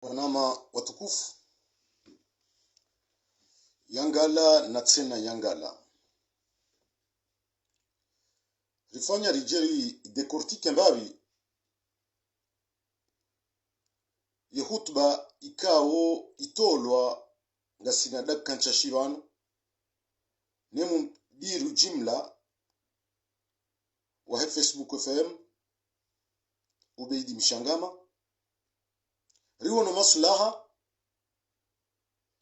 Wanama watukufu, yangala na tena yangala rifanya rijeri dekortike mbabi ye hutuba ikawo itolwa nga sinadak kanchashirano nemu biru jimla wa Facebook FM ubeidi mshangama riwono maslaha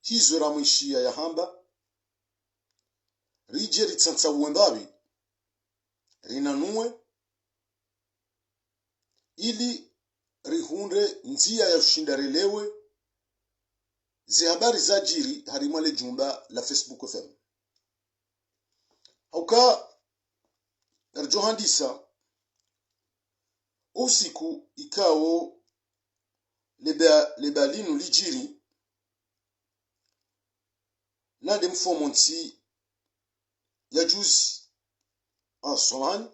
hizo ramwishia ya hamba rijeri tsantsa uwembabi rinanue ili rihunde njia ya ushindarelewe zi habari za jiri harimale jumba la Facebook FM hauka narjohandisa usiku ikawo lebalinu lijiri na demfomonti ya juzi asomani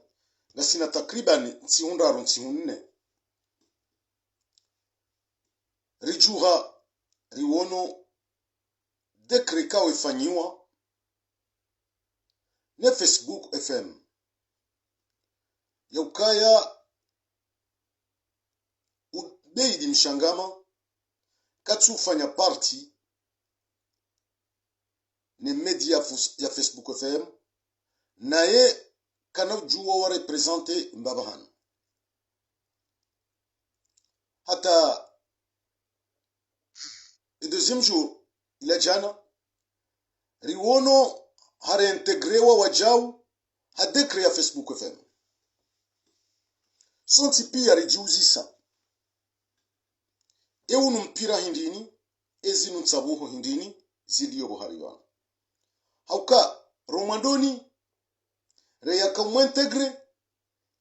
na sina takriban ntihundaru ntihunne rijuha riwono dekre kawe fanyiwa ne Facebook FM yaukaya ubeidi mshangama katsufanya parti ne media ya Facebook FM naye kana juwa wa represente mbabahan hata le deuxième jour ila jana riwono hareintegrewa wajau hadekre ya Facebook FM sonti pia rijiuzisa eunu mpira hindini ezinu tsabuho hindini ziliyo buhariwana hauka romandoni reyaka mwentegre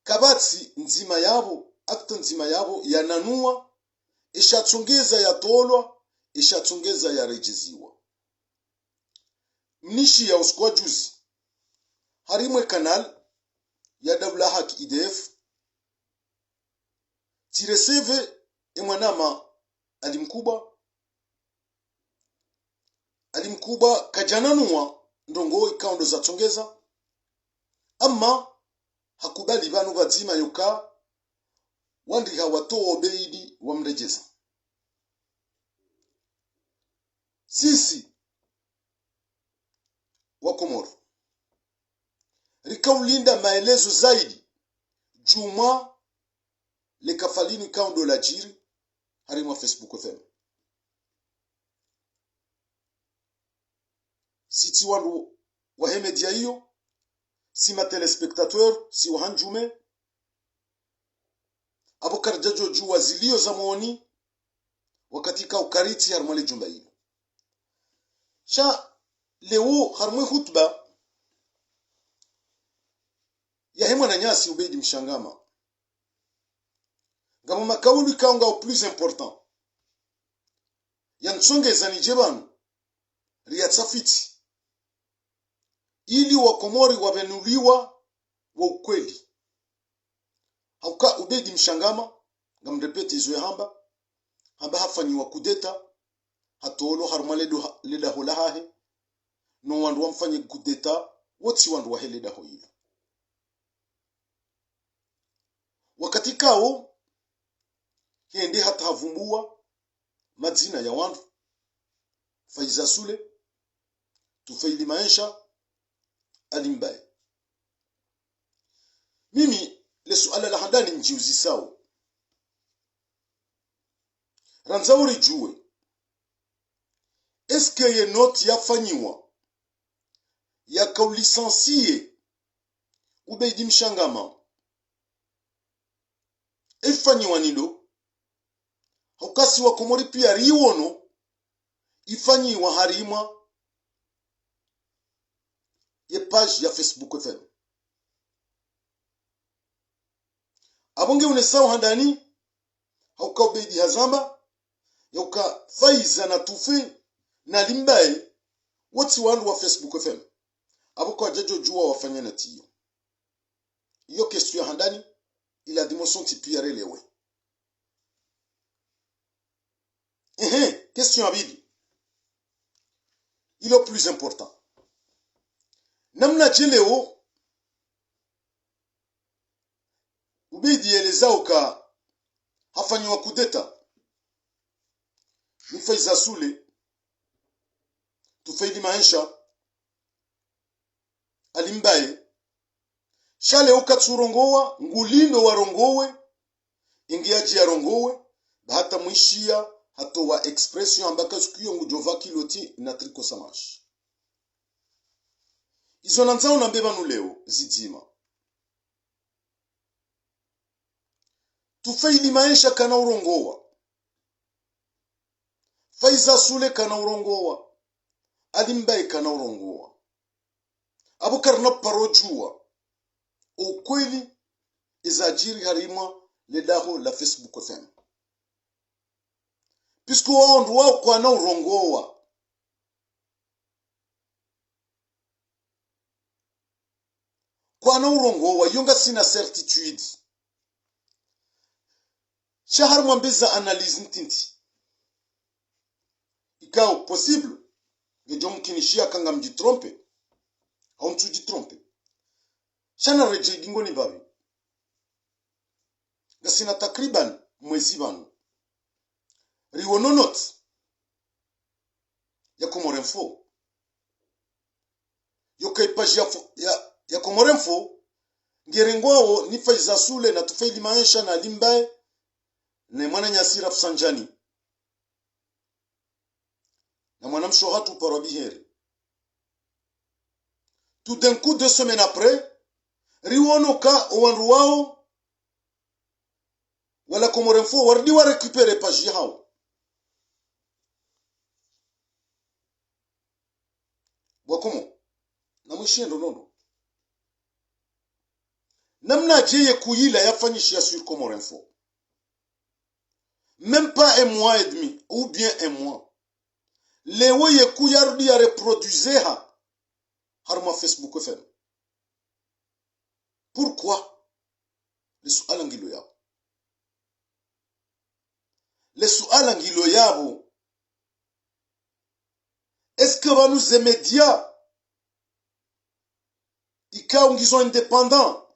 kabatsi nzima yabo akta nzima yabo yananua ishatsongeza yatolwa ishatsongeza yarejeziwa mnishi ya uskwa juzi harimwe kanal ya dabla haki idf tireseve emwanama alimkuba kajananua ndongo ikaundo za tsongeza ama hakubali banu bazima yoka wandi hawatoa beidi wamrejeza sisi wa Komoro rikaulinda maelezo zaidi juma lekafalini kaundo la jiri harima Facebook FM siti wandu wa media hiyo si ma telespectateur si wahanjume abukar jajo juwa zilio za muoni wakati ka ukariti harmale jumba hilo sha leo harmwe hutuba ya hema na nyasi ubeidi mshangama ngamo makauli kaunga au plus important yansongeza ni jebanu riatsafiti ili wakomori wabenuliwa wa ukweli hauka ubeidi mshangama ngamrepete izo hamba hafanyiwa kudeta hatolo harmaledo leda holahe no wandu wamfanye kudeta woti wandu waheleda hoyilo wakati kao hende hata havumbua majina ya wandu Faiza Sule Tufaili Maisha Alimbaye mimi le suala la handani njiuzi sawa ranzauri juwe eske ye note yafanyiwa ya kaulisansiye ubeidi mshangama ifanyiwa nido haukasi wa Komori pia riwono ifanyiwa harima ye page ya Facebook FM abonge unesawa handani hauka ubeidi hazamba yauka Faiza na Tufe na Limbaye woti wandu wa Facebook FM abuko ajajo juwa wafanya na tiyo iyo question handani ila dimension tipi yarelewe Question abidi. Il est le plus important. Namna cheleo ubidi eleza uka hafanywa kudeta. Nifaiza sule tufaidi maisha alimbaye shale ukatsurongowa ngulindo warongowe ingiaji ya rongowe hata mwishia hato wa expression ambaka sikuyo ngujova kiloti na triko samash izo nanzao na mbeba nuleo zidima tufaidi maisha kana urongowa faiza sule kana urongowa alimbaye kana urongowa abukar na parojua ukweli izajiri harima ledaho la Facebook FM puisque on doit kwa na urongowa yonga sina certitude shahar mwambeza analyse ntinti ikao possible ngejo mkinishia kanga mjitrompe au mtujitrompe shana reje dingo ni babi gasina takriban mwezi banu riwononot ya Komorenfo yokai page ya Komorenfo ngerengwao ni faiza sule na tufaili maisha na limbaye na mwana nyasira Fusanjani na mwana mshohatu parabiheri. Tout d'un coup 2 semaines après riwonoka owanruwao wala Komorenfo wardi wa récupérer page yao wakomo na mwishiendo nono namna jeye kuyila yafanyishia sur Komorenfo même pas un mois et demi ou bien un mois lewo ye kuyardi ya reproduiser harma Facebook FM. Pourquoi le suala ngilo yabo est-ce que va nous médias ikaw ngizo indépendant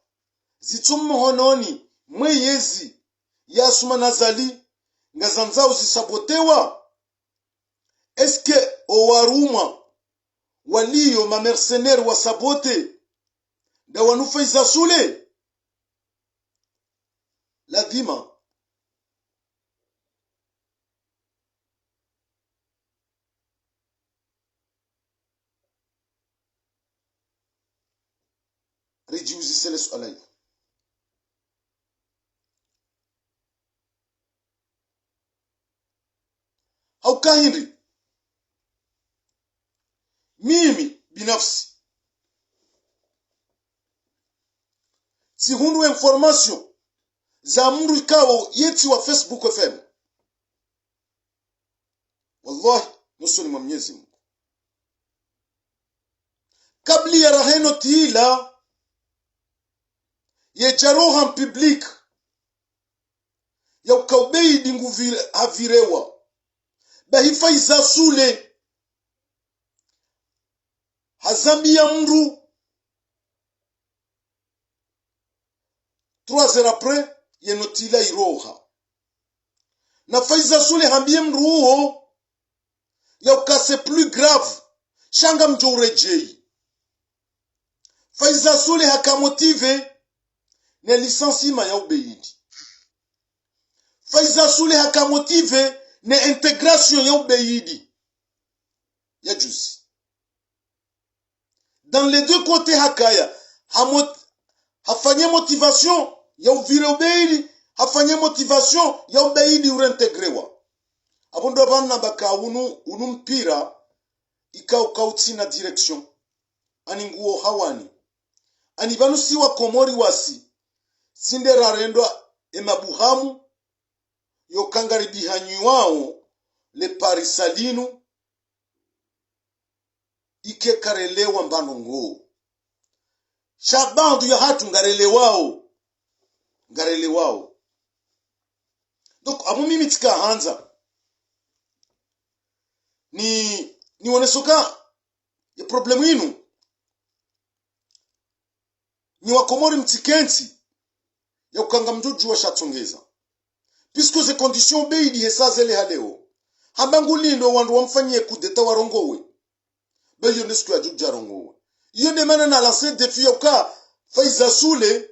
zitumu hononi mweyezi yasuma nazali ngazanzao zisabotewa est-ce que owaruma waliyo ma mercenaire wa sabote da wanufaiza sule lazima rijiuzise le swala hili au kahindi mimi binafsi si hundu information za mru ikawo yeti wa Facebook FM wallahi nusuni mwa Mwenyezi Mungu kabli ya raheno tiila ye jaroha public ya ukaubei nguvire havirewa bahifaiza sule hazambia mru 3 heures après yenotila iroha na faiza sule hambie mru huo ya ukase plus grave shanga mjo urejei faiza sule hakamotive ne licenciema ya ubeidi faiza sule hakamotive ne intégration ya ubeidi ya juzi dans les deux côtés hakaya hafanye motivation ya uvire ubeidi hafanye motivation ya ubeidi urentegrewa abondo bana baka unu mpira ikauti na direction ani nguo hawani ani banu siwa komori wasi sindera rendo emabuhamu yokangaribi hanyuwao le parisalinu ike karelewa mbanongo shabandu ya hatu ngarelewao donc amu mimi tika hanza ni onesoka ya problemu inu ni wakomori mtikenti ya ukanga mjoju wa shatsongeza puisque ces conditions beidi hesazele haleo hambangulindo wandu wamfanyie kudeta warongowe beyo nesku ya juja rongowe iyo ne mana na lancer défi ya uka Faiza Sule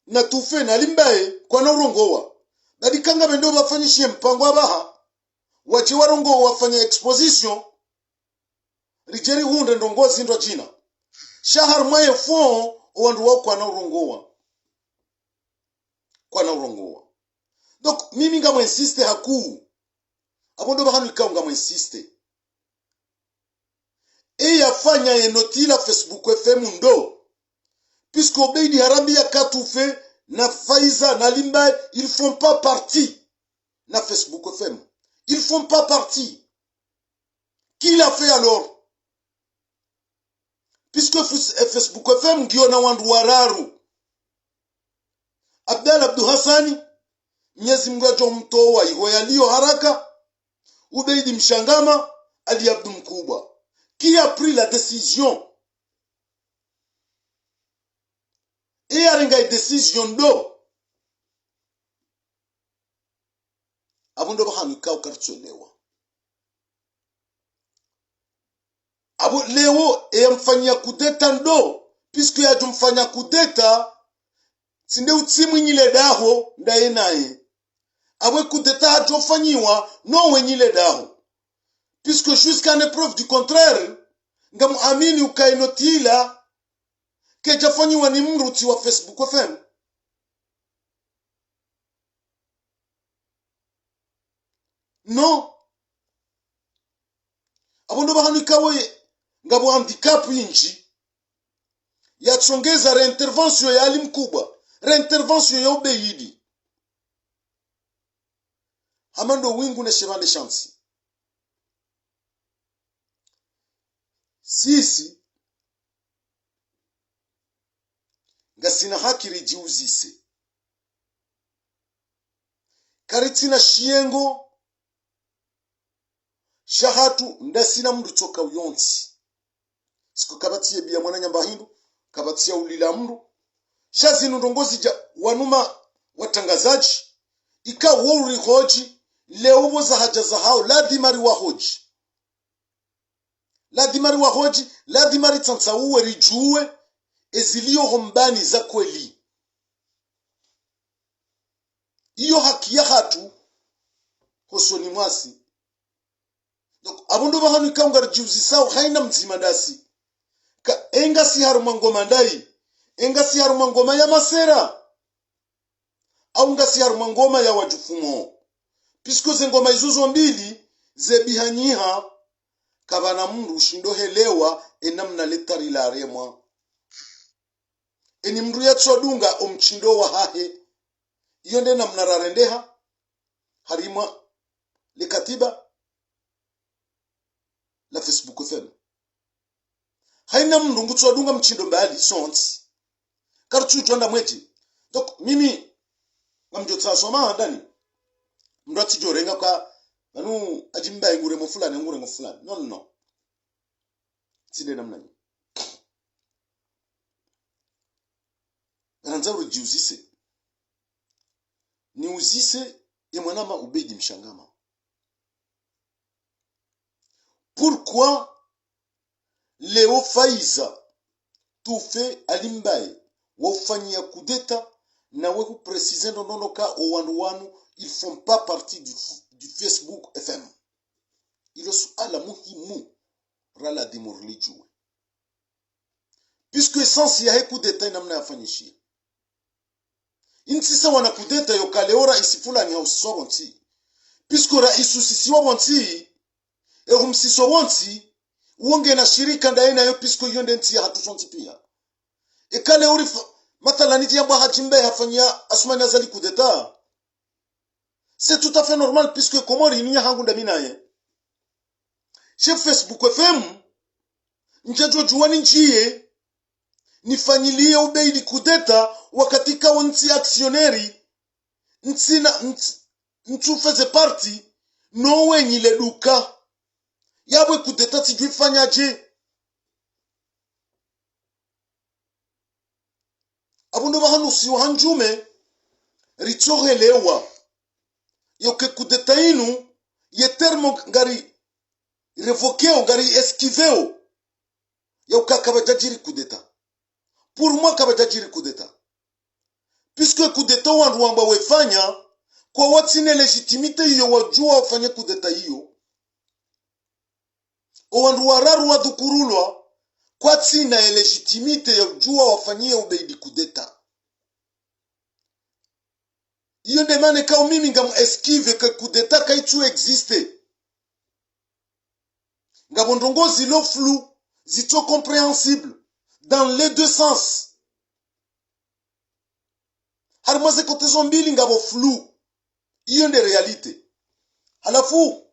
na tufe na limbaye kwa na urongowa badikanga bendo bafanyishie mpango abaha waje warongo wafanya exposition rijeri hunde ndongozi ndo jina shahar mwaye fon wandu wao kwa na urongowa donc mimi nga insiste haku abondo bahanu ikaunga insiste e yafanya yenotila Facebook FM ndo puisque Obeidi Harambe ya Katufe na Faiza na Limbaye ils font pas partie na Facebook FM. Ils font pas partie. Qui l'a fait alors? Puisque Facebook FM ndio na wandu wararu. Abdul Hassani Mwenyezi Mungu ajomtoa iho yaliyo haraka. Obeidi Mshangama Ali Abdu Mkubwa. Qui a pris la décision? Et arenga décision do. Abundo bahanu ka ukartsolewa. Abu leo mfanya kudeta ndo puisque yajumfanya kudeta sinde utimu nyile daho ndaye naye. Abwe kudeta hajofanyiwa no wenyile daho. Puisque jusqu'à une preuve du contraire, ngamu amini ukainotila ke jafanyiwa ni mruti wa Facebook FM. No. Abondo bahanu ikawe ngabu handicap inji ya tsongeza reintervention ya Ali Mkubwa, reintervention ya Obeidi. Hamando wingu ne shevande shansi. Sisi ngasina haki rijiuzise karitina shiengo shahatu ndasina mndu toka uyonsi siku kabatie bia mwana nyamba hindu kabatia ulila mndu shazinu ndongozi ja wanuma watangazaji ika wori hoji leo boza haja za hao ladimari wa hoji ladimari tsansauwe rijuwe ezilio hombani za kweli. Iyo haki ya hatu hosoni mwasi. Donc abondo bahanu ikaunga rijuzi sao haina mzima dasi. Ka enga si haruma ngoma ndai, enga si haruma ngoma ya masera, au nga si haruma ngoma ya wajufumo. Puisque ze ngoma izuzo mbili zebihanyiha kabana mundu shindo helewa enamna letari la remwa. Eni mndu yatsodunga omchindo wa hahe iyo nde namna rarendeha harima le katiba la Facebook FM. Haina mndu ngutsodunga mchindo mbali sonti karutu twanda mweje. Donc mimi ngamjotsa soma ndani mndu atijorenga kwa banu ajimba ngure mo fulani ngure mo fulani no sinde namna ni Ranza ujiuzise. Ni uzise ya mwanama Obeidi Mshangama. Pourquoi Leo Faiza tufe alimbaye wafanyia kudeta na weku precisendo nonoka wanu ils font pas partie du Facebook FM. Ilo suala muhimu rala demorlijuwe. Puisque essence ya heku deta namna yafanyishia. Insisa wana kudeta yokaleora isifula ni hausoronti. Puisque raisu sisi wabonti humsiso wonti uonge na shirika ndaena yo puisque yonde nti hatusonti pia. Ekale uri matala niti yamba hajimbe hafanya asumani azali kudeta. C'est tout à fait normal puisque komori inuya hangu ndaminaye. Chef Facebook FM njajo juwani njiye nifanyilie Obeidi kudeta wakati kawo nti aksioneri ntu feze parti no wenyi le duka yabwe kudeta sijui fanyaje abundo bahanu si hanjume ritsorelewa yoke kudeta inu ye termo ngari revokeo ngari esquiveo yoka kabajajiri kudeta pour moi kabajajiri kudeta puisque kudeta wandu wamba wefanya kwa watsine legitimite hiyo wajua wafanye kudeta hiyo wandu wararu wadhukurulwa kwa tsina legitimite ya jua wafanyie ubeidi kudeta hiyo demane kao mimi ngam esquive que kudeta kaitu existe ngabondongozi lo flou zito compréhensible dans les deux sens harmaze kote zombili ngabo flou hiyo ndio realite halafu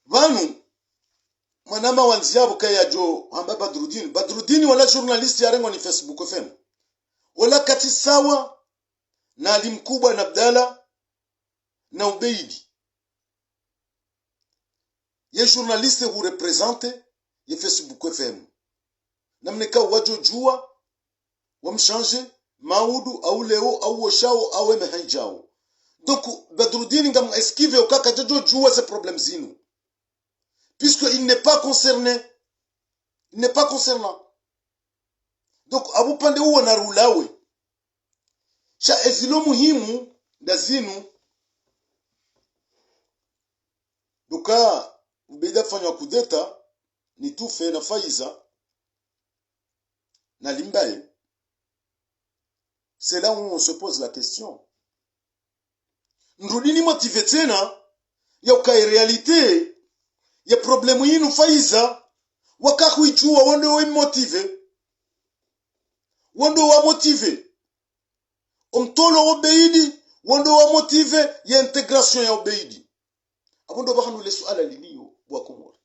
vanu manama wanziabo kaya jo hamba Badrudini wala journalist ya rengo ni Facebook FM wala kati sawa na alimkubwa na Abdalla na Ubeidi ye journaliste hu represente ye Facebook FM namneka wajo jua wamshanje maudu au leo au woshao au emehanjao donc Badrudini ngam esquive okaka jojo jua ces problèmes zinu puisqu'il n'est pas concerné. Il n'est pas concernant. Donc, abu pande uwa na rulawe. Sha ezilo muhimu dazinu. Duka, ubeda fanywa kudeta, ni tufe na faiza, na limbaye. C'est là où on se pose la question. Nrudini motive tena, ya ukai realite, ya problemu yinu faiza wakakuijua wando wa motive omtolo obeidi wando wa motive ya integration ya obeidi abondo bakanu le suala liliyo bwa komori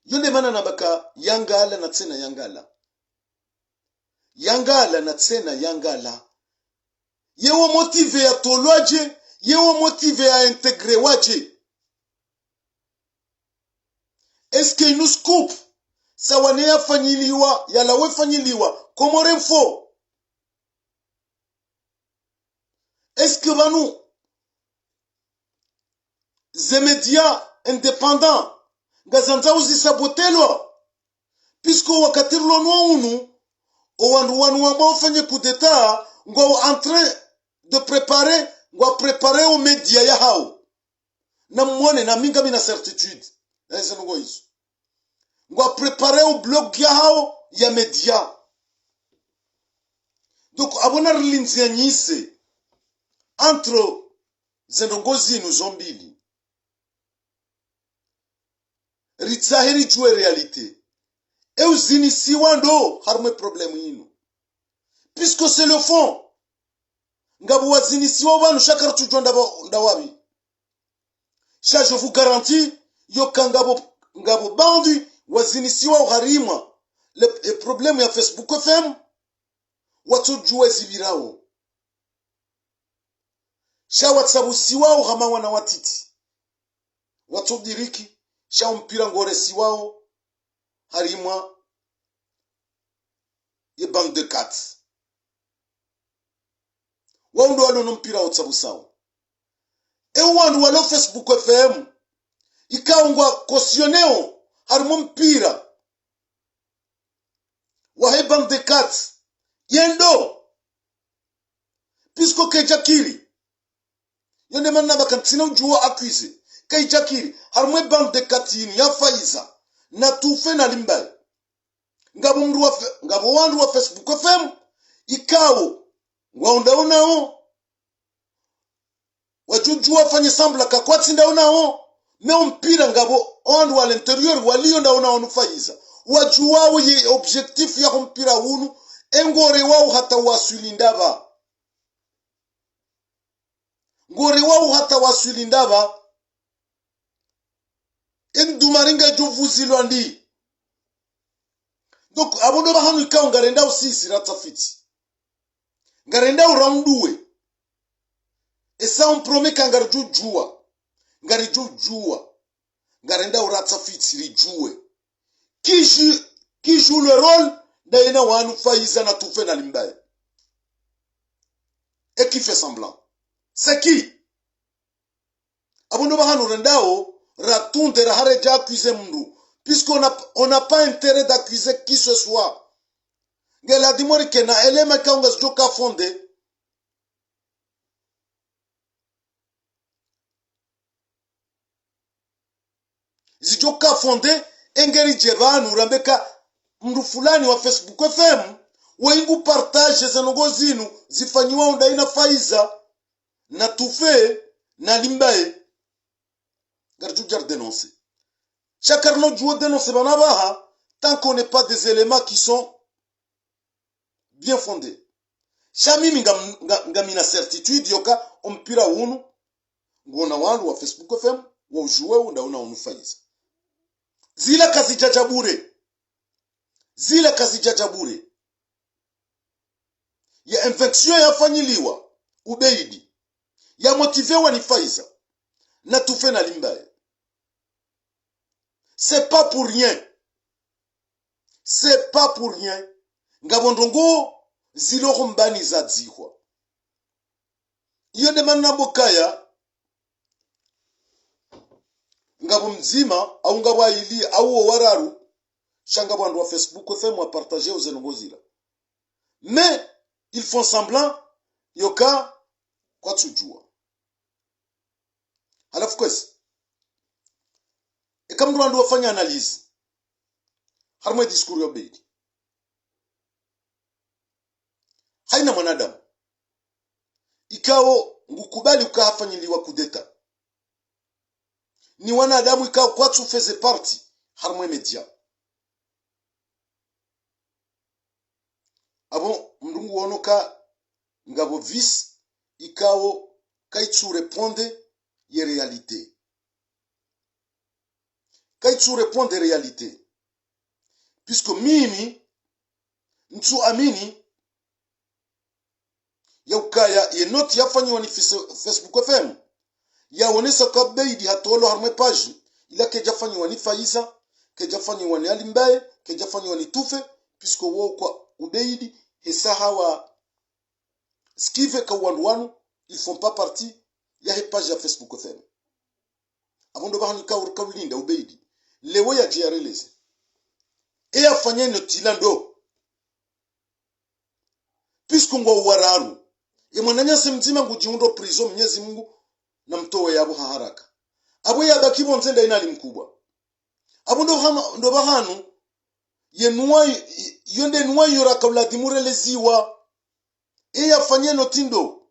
yonde mana nabaka yangala na tsena yangala yewo motive ya tolwaje yewo motive ya integre waje. Est-ce qu'il nous coupe ça wania fanyiliwa yala wefanyiliwa komoremfo est-ce que vanu ze médias indépendants ngazanza uzisabotelo puisque wakatirlo nounu owandu wabo fanye coup d'état ngo en train de préparer aux médias ya hao na mwone na minga mina certitude ese ngo iso ngwa préparer au blog ya hao ya media donc abona rilinzianyise entre zendongozi nu zombili ritsaheri jue realite e uzini siwando harme problème yinu puisque c'est le fond ngabo wazini siwa banu shakara tujonda ndawabi ça je vous garantis yo ngabo bandi wazini siwa gharima le problème ya Facebook FM watu juwe zibirao sha WhatsApp siwa kama wana watiti watu diriki sha mpira ngore siwa harima ye bande de 4 wando walo mpira WhatsApp sawa wandu walo Facebook FM ikaungwa kosioneo harimo mpira wahebang de 4 yendo puisque kejakiri yonde manna bakantina ujua accusé kejakiri harimo bang de 4 ya faiza na tufe na limbai ngabo wandu wa Facebook FM ikawo waundaonao wajujua fanye sambla kakwati ndaonao meo mpira ngabo wandu wa l'intérieur walio ndaonao nufaiza wajuwao ye objectif ya mpira hunu engore wao hata wasulindaba ngore wao hata wasulindaba endumaringa jovuzilwa ndi. Donc abondo bahanu ikao ngarenda usisi ratafiti. Ngarenda uraunduwe. Esa on promet kangarju jua. Ngariju jua. Ngarenda uratafiti rijue. Qui joue le rôle d'Aina Wanu Faïza na Toufe na Limbaye. Et qui fait semblant? C'est qui? Abondo bahanu rendao ratunde rahare ja accuser mundu. Puisqu'on n'a pas intérêt d'accuser qui ce soit. Ngela dimori kena elema kaunga joka fonde. Zijoka fonde engeri jebanu rambeka mndu fulani wa Facebook FM wengu partage zanongo zinu zifanyiwa undaina Faiza na Toufe na Limbaye. Garju jar dénoncer. Chakarno jouo dénoncer banabaha tant qu'on n'est pas des éléments qui sont bien fondés. Chamimi ngamina certitude yoka ompira unu ngona wandu wa Facebook FM wa ujuwe undauna unu Faiza. Zile kazi jajabure. Zile kazi jajabure. Ya infection ya fanyiliwa ubeidi. Ya motivewa ni Faiza na Toufe na Limbaye. C'est pas pour rien. C'est pas pour rien. Ngabondongo zilo mbani za dzihwa. Iyo de manabokaya ngabo mzima au ngabo ili au wararu shanga bandu wa Facebook FM wa partager aux enongozila. Mais ils font semblant yoka kwa tujua. Halafu kwesi e kama ndio wafanya analyse harma discours ya beidi haina mwanadamu ikao ngukubali ukafanyiliwa kudeta ni wanadamu ikao kwa tu faisait partie harma media abo mndungu wonoka ngabo vis ikao kaitu répondre ye réalité. Quand tu réponds des réalités, puisque mimi, ntu amini, ya ukaya, ye noti ya fanyi wani Facebook FM, ya wanesa kwa beidi hatolo harme page, ila keja fanyi wani Faiza, keja fanyi wani Alimbaye, keja fanyi wani Toufe, puisque wo kwa ubeidi, hesa hawa skive ka wanu, ils font pas partie, ya he page ya Facebook FM. Abondo bahani ka urkawlinda ubeidi. Lewe ya jiareleze. E afanye notilando. Puisque ngwa wararu. E mwananya semzima ngujiundo prison Mwenyezi Mungu na mtowe yabo haraka. Abo ya bakibo nzenda inali mkubwa. Abo ndo bahanu yonde nuwa yura kabla dimureleziwa. E afanye notindo.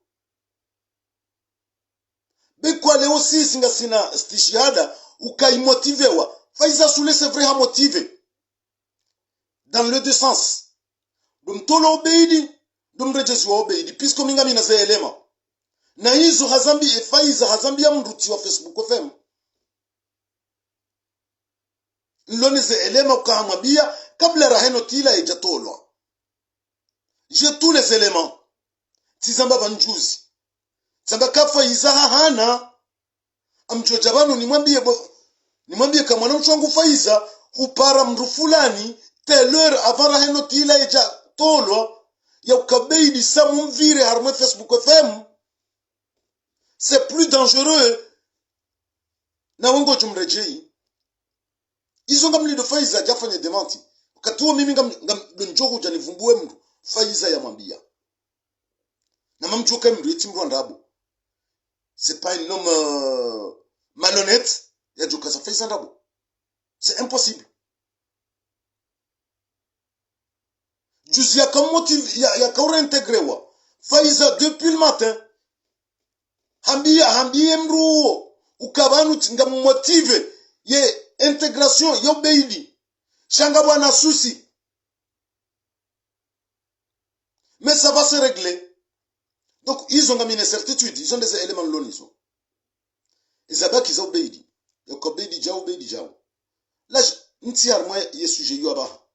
Bekwa leo sisi nga sina stishihada ukaimotivewa. Faiza Soule c'est vrai à motiver. Dans le deux sens. Dum tolo obeidi, dum rejesu obeidi. Puisque minga mina ze elema. Na hizo hazambi Faiza hazambi ya mruti wa Facebook FM. Lone ze elema ukahamabia kabla raheno tila ejatolwa. J'ai tous les éléments. Tizamba banjuzi. Tizamba ka Faiza hana. Amjojabanu nimwambie kama mwana mchwangu Faiza hupara mndu fulani teleur avant raheno tila eja tolwa ya ukabeidi samu mvire harme Facebook FM. C'est plus dangereux na wengo jumrejei. Izo ngamli do Faiza jafanye demanti. Katuo mimi njoku janivumbue mndu Faiza ya mwambia. Na mamjoka mndu eti mndu andabo. C'est pas un homme malhonnête. Ya joka sa Faiza ndabo. C'est impossible. Juzi ya kamotive ya kaura integrewa. Faiza depuis le matin. Hambie mruo. Ukabanu tinga motive ye intégration yo beidi. Shanga bwana susi. Mais ça va se régler. Donc ils ont mis une certitude, ils ont des éléments lonizo. Isabaki za beidi. yoko beidi jau là entièrement y sujet yo aba.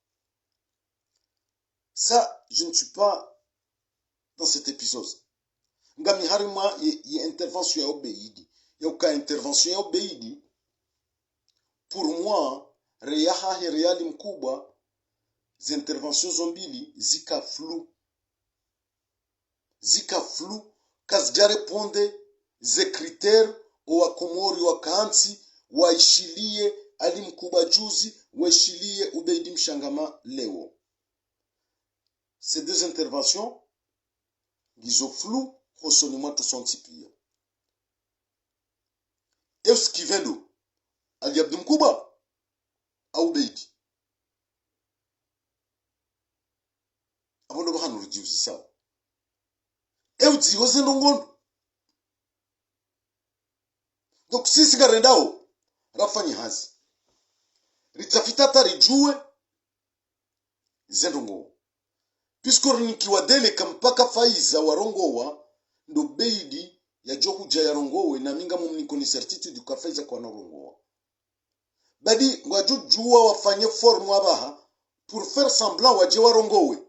Ça je ne suis pas dans cet épisode. Ngami harima y intervention ya obeidi yoka intervention ya obeidi pour moi reyaha reali mkubwa zintervention zombili zika flou kazija répondre ze critères wa komori wa kansi waishilie ali mkubwa juzi waishilie ubeidi mshangama leo. Ces deux interventions gizo flou hosoni mwatu sonti pia. Est-ce qui vient d'où? Ali Abdou Mkubwa au Beidi? Abondo bahanu rujiuzi sawa. Euzi wose ndongondo. Donc sisi garendao rafanyi hazi. Ritafitata rijue zendongo. Piskor nikiwa dele kampaka faiza warongowa ndo Beidi ya joku jaya rongowe na minga mumniko ni certitude ukafaiza kwa narongowa. Badi wajujua wafanye forme wabaha pour faire semblant waje warongowe.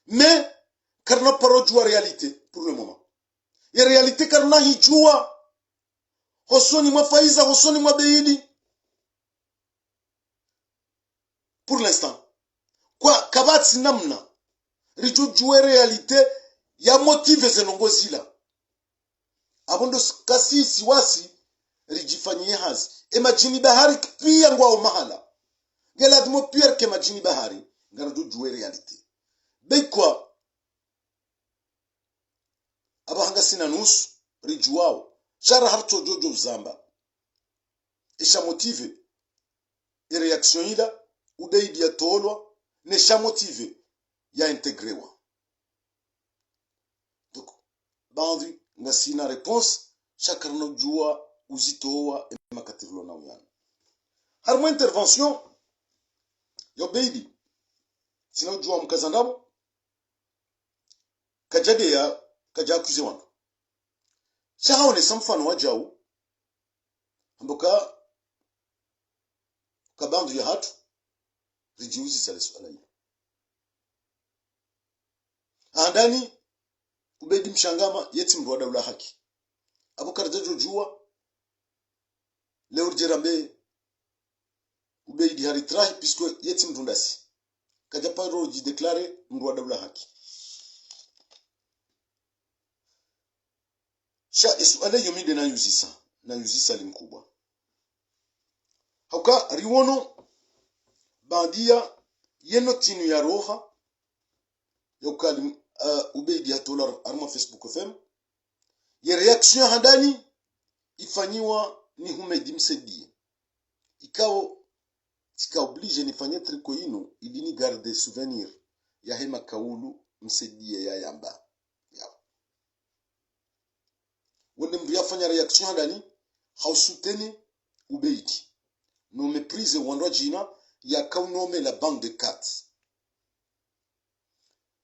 Mais karna parojua réalité pour le moment. Ya réalité karna hijua hosoni mwa faiza hosoni mwa Beidi. Pour l'instant. Kwa kabati namna rijujue réalité ya motive zenongozila. Abondo kasi siwasi rijifanyie hazi. E majini bahari pia ngwao mahala. Gela dimo pierre ke majini bahari ngarajo jue realite. Beikwa abahanga sina nusu rijuao. Shara harto jojo zamba. Esha motive e reaction ila ubeidi ya tolwa nesha motive ya integrewa. Donc bandi ngasina réponse chakarno jua uzitoa makatirlo na uyana. Harmo intervention yo Beidi sina jua mkazandabo kajade ya kaja accuse wangu. Shahaone samfano wajau amboka kabandu ya hatu rijiuzi sale swala hili. Andani Ubeidi mshangama yeti mruada ula haki. Abo karajajo jua leo jerambe Ubeidi haritrahi pisko yeti mrundasi. Kajaparo jideklare mruada ula haki. Sha isuale yomide na yuzisa limkubwa. Hauka riwono bandia yeno tinu ya roha yokali Ubeidi hatola arma Facebook FM. Ye reaction handani ifanyiwa ni Humedi Msedie. Ikao tika oblige nifanye triko ino ilini garde souvenir ya hema kaulu Msedie ya yamba. Wende mbria fanya reaction handani hausuteni Ubeidi. No meprise wandwa jina ya kaunome la bande de quatre.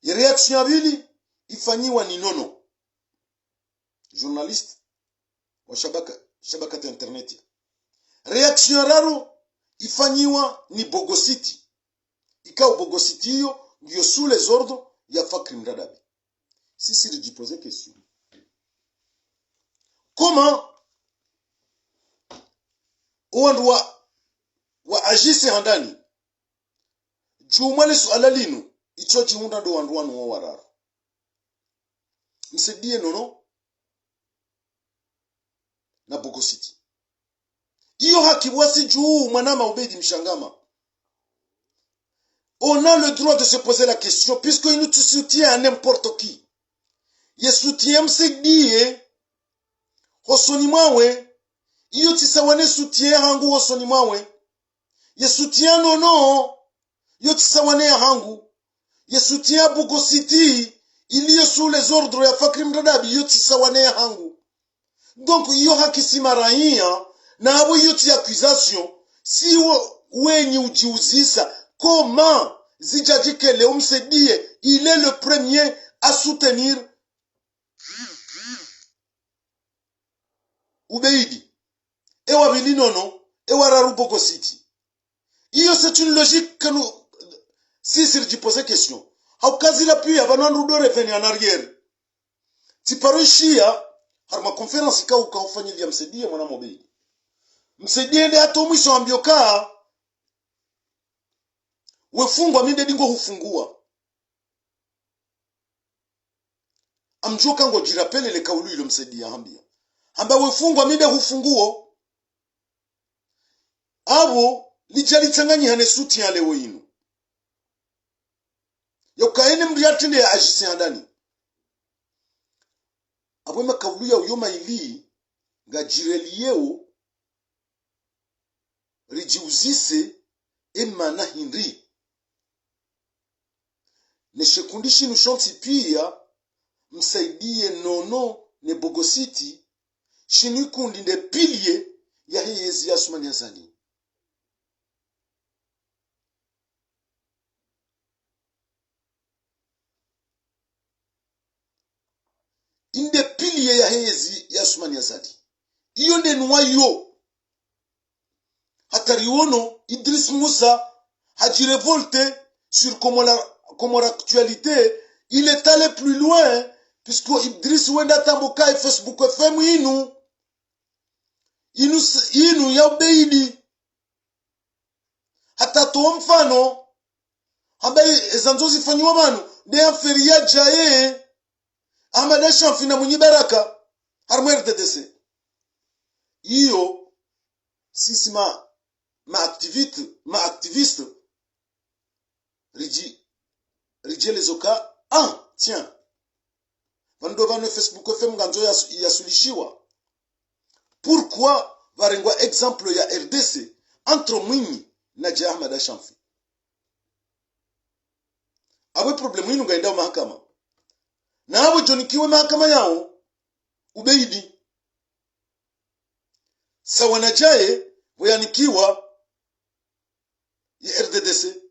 Ye reaction abili ifanyiwa ni Nono, journaliste wa shabaka internet. Reaction raro ifanyiwa ni Bogositi. Ikao Bogositi hiyo ndio sous les ordres ya Fakri Mdadabi. Sisi rijipose question. Comment uwandu wa agisi handani jumale suala linu ichoji hunda do wandu wanu wa wararu. Msedie Nono na Bogositi. Iyo haki wasi juu mwanama Ubeidi mshangama. On a le droit de se poser la question puisqu'il nous soutient à n'importe qui. Ye soutient Msedie hosoni mwawe. Iyo tisawane soutient hangu hosoni mwawe. Ye soutient Nono. Yo tisawane hangu. Ye soutient Bogositi. Il y est sous les ordres ya Fakri Mdadabi yo tisawane hangu. Donc yo haki simaraia na abo yo ti accusation si wenye ujiuzisa comment zijajike leo Msedie il est le premier à soutenir Ubeidi. Ewa bili Nono et wararu Bogo City. C'est une logique que nous, si je pose question, haukazi la puis abanandu do revenir en arrière. Ti paroishia harma conference ka ukaufanyia msaidie mwana mobili. Msaidie ndio hata mwisho ambioka wefungwa minde dingo hufungua. Amjoka ngo jirapele le kaulu ilo msaidia hambia. Hamba wefungwa minde hufunguo. Abo lijali tsanganyi hane suti ya lewo inu. Yokaene mriatinde ya ajisi handani. Abo ema kaulu ya uyoma ili nga jirelieo rijiuzise ema na hindri. Neshekundishi nushonti pia msaidie nono ne Bogo City shinikundi nde pilie ya heyezi ya Sumani Azali. Inde pilie ya heyezi ya Sumani Azali. Iyo nde nuwayo. Hatariono Idriss Moussa haji révolté sur comment l'actualité il est allé plus loin puisque Idriss wenda tamboka et Facebook FM inu ya ubeidi hata to mfano ambaye ezanzozi fanywa manu de aferia jaye amada shamfina munyi baraka harmwer TDC iyo sisi ma activiste riji les oka tiens vando vano Facebook FM nganzo ya sulishiwa pourquoi varengwa exemple ya RDC entre Mwinyi na Ahmad Shamfi awe problem yinu ngaenda mahakama na abo jonikiwe mahakama yao ubeidi sawa na jaye wayanikiwa ya RDDC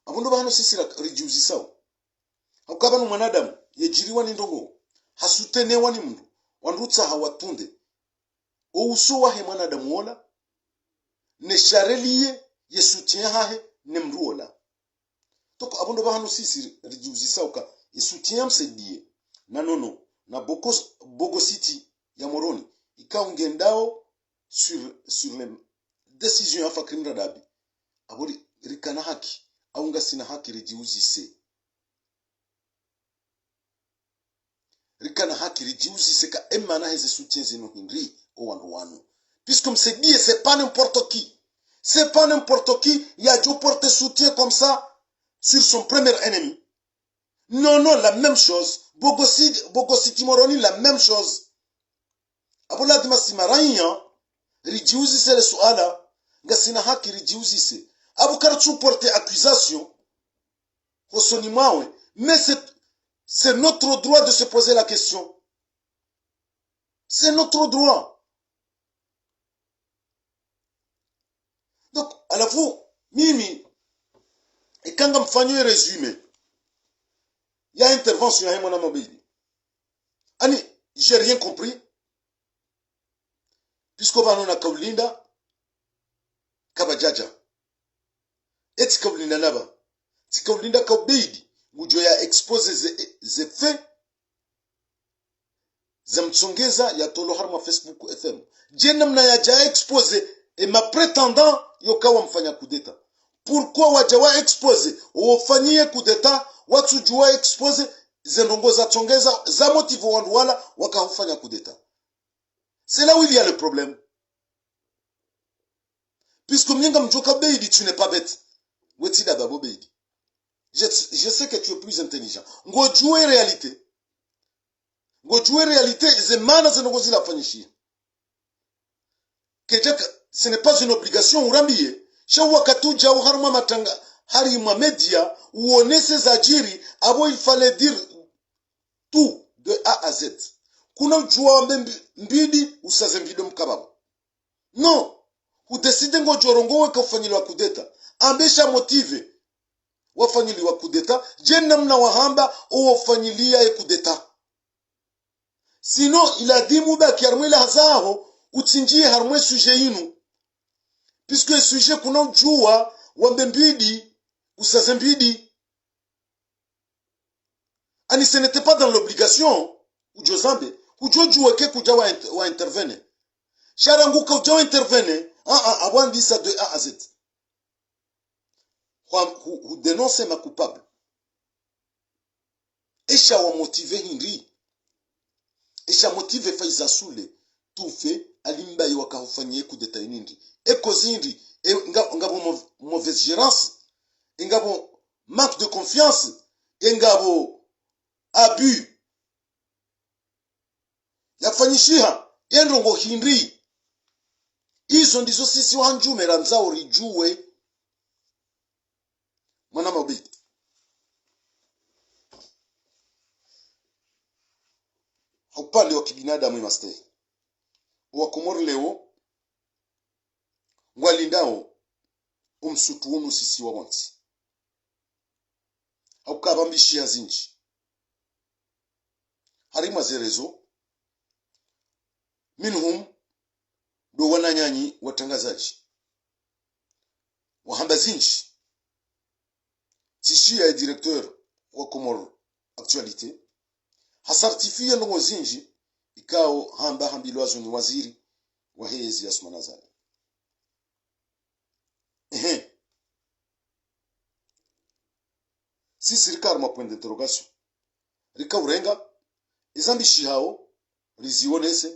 abundo bano sisi rijuzi sawa hakabano mwanadamu yejiriwa ni ndongo hasutenewa ni mndu wandutsa hawatunde ouso wahe mwanadamu wona ne sharelie yesutia hahe ne mruola toko abundo bano sisi rijuzi sawa yesutia msaidie na nono na Bogo City ya Moroni ikaungendao sur les décisions ya fakrimra dabi aburi rikana haki aunga sina haki rijiuzise rikana haki rijiuzise ka emana heze soutiens no hindri o wanu puisque msaidie c'est pas n'importe qui il a dû porter soutien comme ça sur son premier ennemi. Non, la même chose. Bogo City Moroni, la même chose. Abola dima simaranya rijiuzise le suala ngasina haki rijiuzise abu karatu porter accusation hosoni mawe mais c'est notre droit de se poser la question. C'est notre droit. Donc à la fois mimi et quand on fait un résumé il y a intervention à mon amobili ani j'ai rien compris puisque on a kaulinda kabajaja eti kaulinda naba ti kaulinda kaubidi mujo ya expose ze faits zamtsongeza ya tolo harma Facebook FM jenna mna ya ja expose et ma prétendant yokawa mfanya kudeta pourquoi wajawa expose wafanyie kudeta watu jua expose zendongo za tsongeza za motivo wandu wala wakafanya kudeta. C'est là où il y a le problème. Puisque myenga mjoka beidi, tu n'es pas bête. Wetida babo beidi. Je sais que tu es plus intelligent. Ngo jouer réalité. Zemana zenongozi la fanyishia. Ce n'est pas une obligation urambie. Shawa katuja uharma matanga hari ma media uonese zajiri abo il fallait dire tout de A à Z. Kuna ujua mbidi usaze mbido mkababo. Non. Udeside ngo jorongo weka ufanyili wa kudeta. Ambesha motive wafanyili wa kudeta. Jena mna wahamba uwafanyilia ya kudeta. Sinon, il a dit muba kiarmila hazaho utsinjie harumwe sujet yinu puisque sujet kuna ujua wambe mbidi usaze mbidi ani ce n'était pas dans l'obligation ujozambe ujojua ke kuja wa intervene sharanguka uja wa intervene abwan visa de A à Z ou dénoncer ma coupable esha wa motive hinri esha motive faiza sule tufe alimba yi wakafanyie kudeta inindi eko zindi ngabo mauvaise gérance ngabo manque de confiance ngabo abus yafanyishiha yendongo hinri izo ndizo sisi wanjume ramzao rijue mwana mabidi upande wa kibinadamu master wa Komori leo ngwalindao umsutuunu sisi wa wansi au kabambishi hazinji harima zerezo minhum do wananyanyi watangazaji wahamba zinji tishia directeur wa Komori actualité hasartifia ndongo zinji ikao hamba hambilwazo ni waziri wa hezi Asmana Zali si sirikar ma point d'interrogation rika urenga izambishi hao rizionese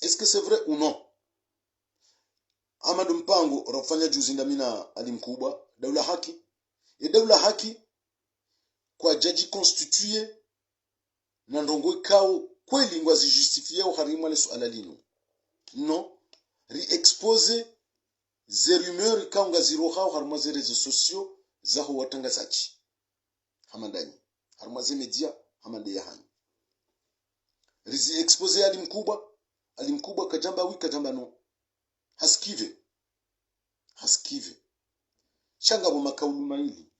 est-ce que c'est vrai ou non Amadou Mpango rafanya juzi ndamina alimkubwa daula haki ya daula haki kwa jaji constitué na ndongo ikao kweli ngwazi justifie au harima le suala lino non re-expose ze rumeur ikao ngaziroha au harima ze réseaux sociaux zaho watangazaji hamadani harima ze media hamade ya hani rizi expose alimkubwa kajamba wi kajamba no haskive shanga bo makaulu maili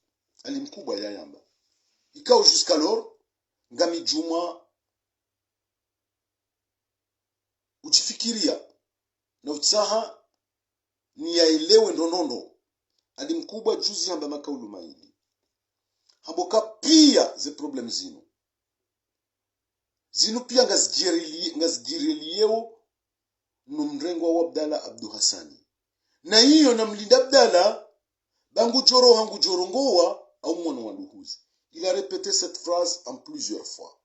alimkubwa ya yamba ikao jusqu'alors ngami juma ujifikiria na utsaha ni yaelewe ndonondo alimkubwa juzi hamba makaulu maili haboka pia ze problem zinu pia ngazijirelieo numrengo wa Abdalla Abdu Hassani na hiyo na mlinda Abdalla bangu joro hangu jorongowa au mwana wa Luhuzi. Il a répété cette phrase en plusieurs fois.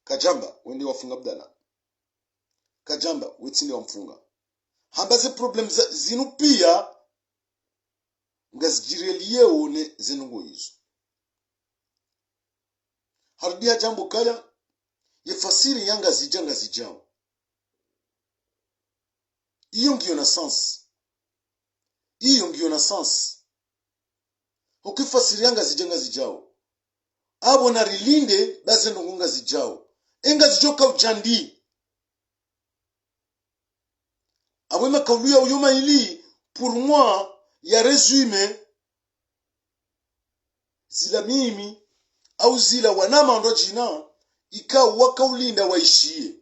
Kajamba wende wafunga Abdalla, Kajamba wetinde wamfunga hamba ze problem zinu pia ngazijirelieo ne zenungo hizo harudia jambo kaya yefasiri yanga zijanga zijao iyo ngiyo na sens ukifasiri yanga zijanga zijao abo na rilinde baze ndongonga zijao enga zijoka ujandi abwema kauluya uyoma ili pour moi ya resume zila mimi au zila wanama ndo jina ikao wakaulinda waishie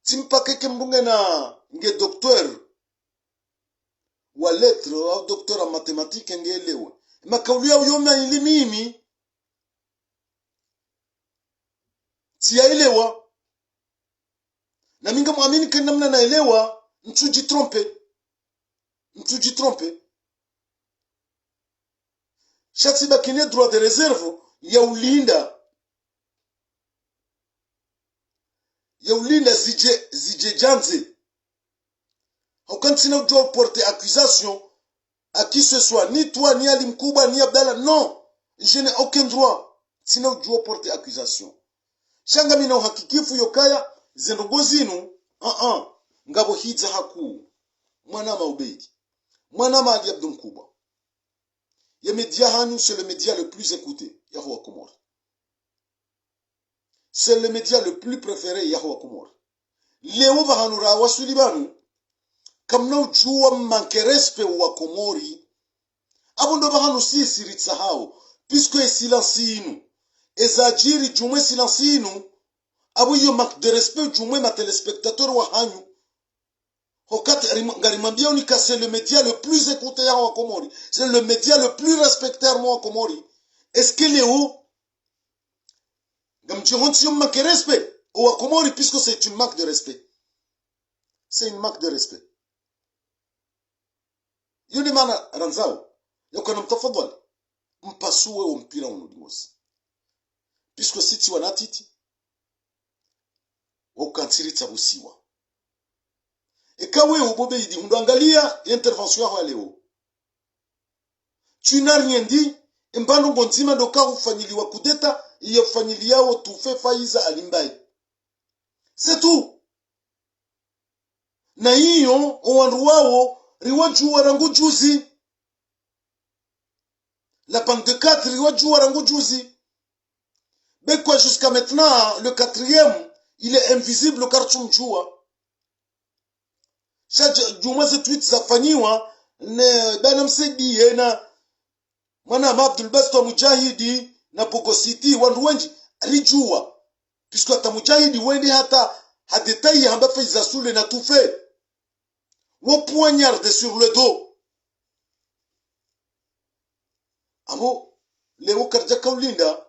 timpakeke mbunge na nge docteur wa lettre au docteur en mathématiques ngelewe makaulia uyoma ili mimi tiyaelewa na minga muamini kenda mna naelewa mtuji trompe shati bakine droit de réserve ya ulinda zije janze aukantina ujua porter accusation à qui ce soit ni toi ni Ali Mkubwa ni Abdalla non je n'ai aucun droit sina ujua porter accusation shanga mina uhakikifu yokaya zenogozinu ngabo hiza haku mwana Maubedi mwana Ali Abdou Mkubwa ye média hanu c'est le média le plus écouté Yahwa Komori. C'est le média le plus préféré Yahwa Komori. Leo vahanura wasulibanu kamna ujua manke respect wa Komori abundo bahanu sisi ritsahao puisque silence inu ezajiri jumwe silence inu abo yo manque de respect du moins ma téléspectateur wa hanyu hokat ngarimambia ni ka c'est le média le plus écouté en Comori, c'est le média le plus respecté en Comori. Est-ce que Léo gamjihonti yo manque de respect au Comori puisque c'est une marque de respect. C'est une marque de respect. Yule mana ranzao yakona mtafadhali mpasue wa mpira unodimosi puisque siti wanatiti wakantiritsa busiwa ekawe ubobe idi hundangalia intervention ya leo tu n'as rien dit mbano ngonzima ndoka ufanyiliwa kudeta iyo fanyiliao tufe faiza alimbai c'est tout na hiyo owandu wao riwaju warangu juzi la banque de 4 riwaju warangu juzi bekwa jusqu'à maintenant le quatrième il est invisible car tumjua chaque juma ze tweet zafanyiwa ne bana msidi na mwana Abdul Basto Mujahidi na Bogo City wandu wengi alijua puisque hata Mujahidi wendi hata hadetai hamba faiza sule na tufe wo poignarde sur le dos abo leo karja kaulinda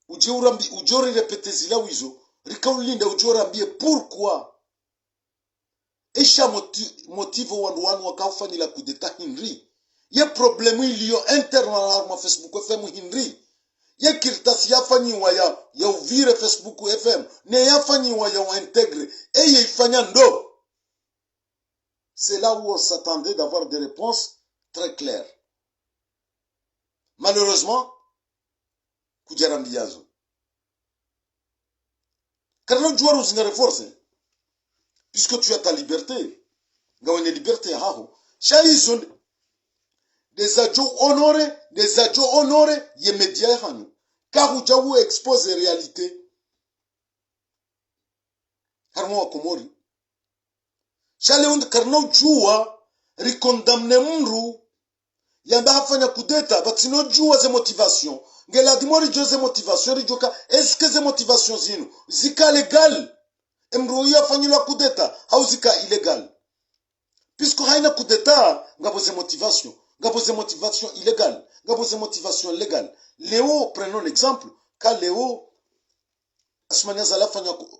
ujori répéter zila wizo rikaulinda ujorambie pourquoi esha motive wandu wanu wakafanya la kudeta Henry ye problème iliyo interne na arma Facebook FM Henry ye kirtasi yafanyiwa ya uvire Facebook FM ne yafanyiwa ya intégrer et ye ifanya ndo. C'est là où on s'attendait d'avoir des réponses très claires. Malheureusement kujarambiazo karno joueur uzingare force puisque tu as ta liberté ngawene liberté haho shaizon des adjo honoré ye media hanu car ujawu expose réalité harmo Komori shale und karno jua ricondamne mru yamba hafanya kudeta batino jua ze motivation ngela dimori jose motivation rijoka est-ce que ze motivation zinu zika legal emru yafanywa kudeta au zika illégal puisque haina kudeta ngabo ze motivation illégale ngabo ze motivation légale. Léo prenons l'exemple quand Léo asmania zala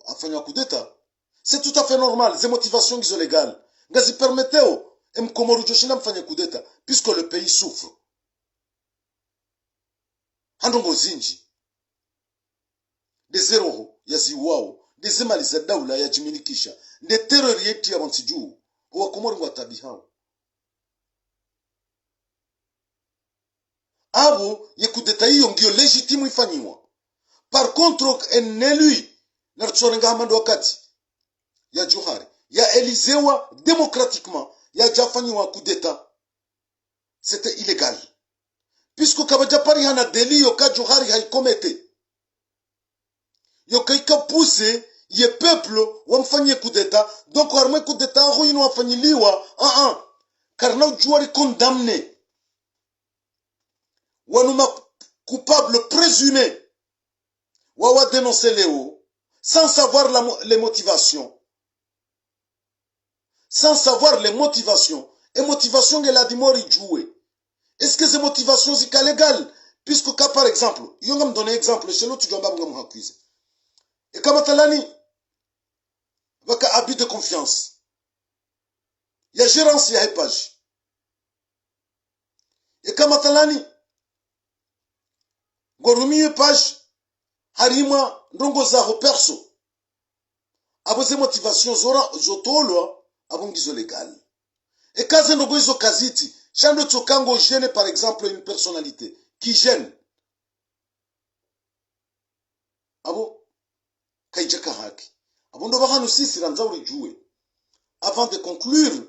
afanya kudeta c'est tout à fait normal ze motivations qui sont légales ngazi permetteo Komoro Joshina mfanya kudeta puisque le pays souffre handongo zinji des zero ya ziwao des mali za daula ya jimilikisha de terror yeti ya bantiju wa Komoro ngwatabi hao abo ye kudeta hiyo ndio legitime ifanywa. Par contre en élu na tsorenga hamando wakati ya Johari ya Elisewa démocratiquement ya jafanywa kudeta c'était illégal puisque kabajapari hana deli yoka Johari haikomete yoka ikapuse ye peuple wamfanyie kudeta donc arme kudeta huino wafanyiliwa karna Johari condamné wanuma coupable présumé wawa dénoncer Léo sans savoir les motivations. Sans savoir les motivations. Et motivation que la dimori jouer. Est-ce que ces motivations sont légales? Puisque cas par exemple, il y a me donner exemple chez l'autre tu dois me accuser. Et comme talani vaka habit de confiance. Il y a gérance, il y a page. Et comme talani gorumi page harima ndongo za perso. Abo ces motivations zotolwa abongizo légal. Et kaze ndogo hizo kaziti, chando tokango gêne par exemple une personnalité qui gêne. Abo kaijaka haki. Abo ndo bahanu sisi ranzauri juwe. Avant de conclure,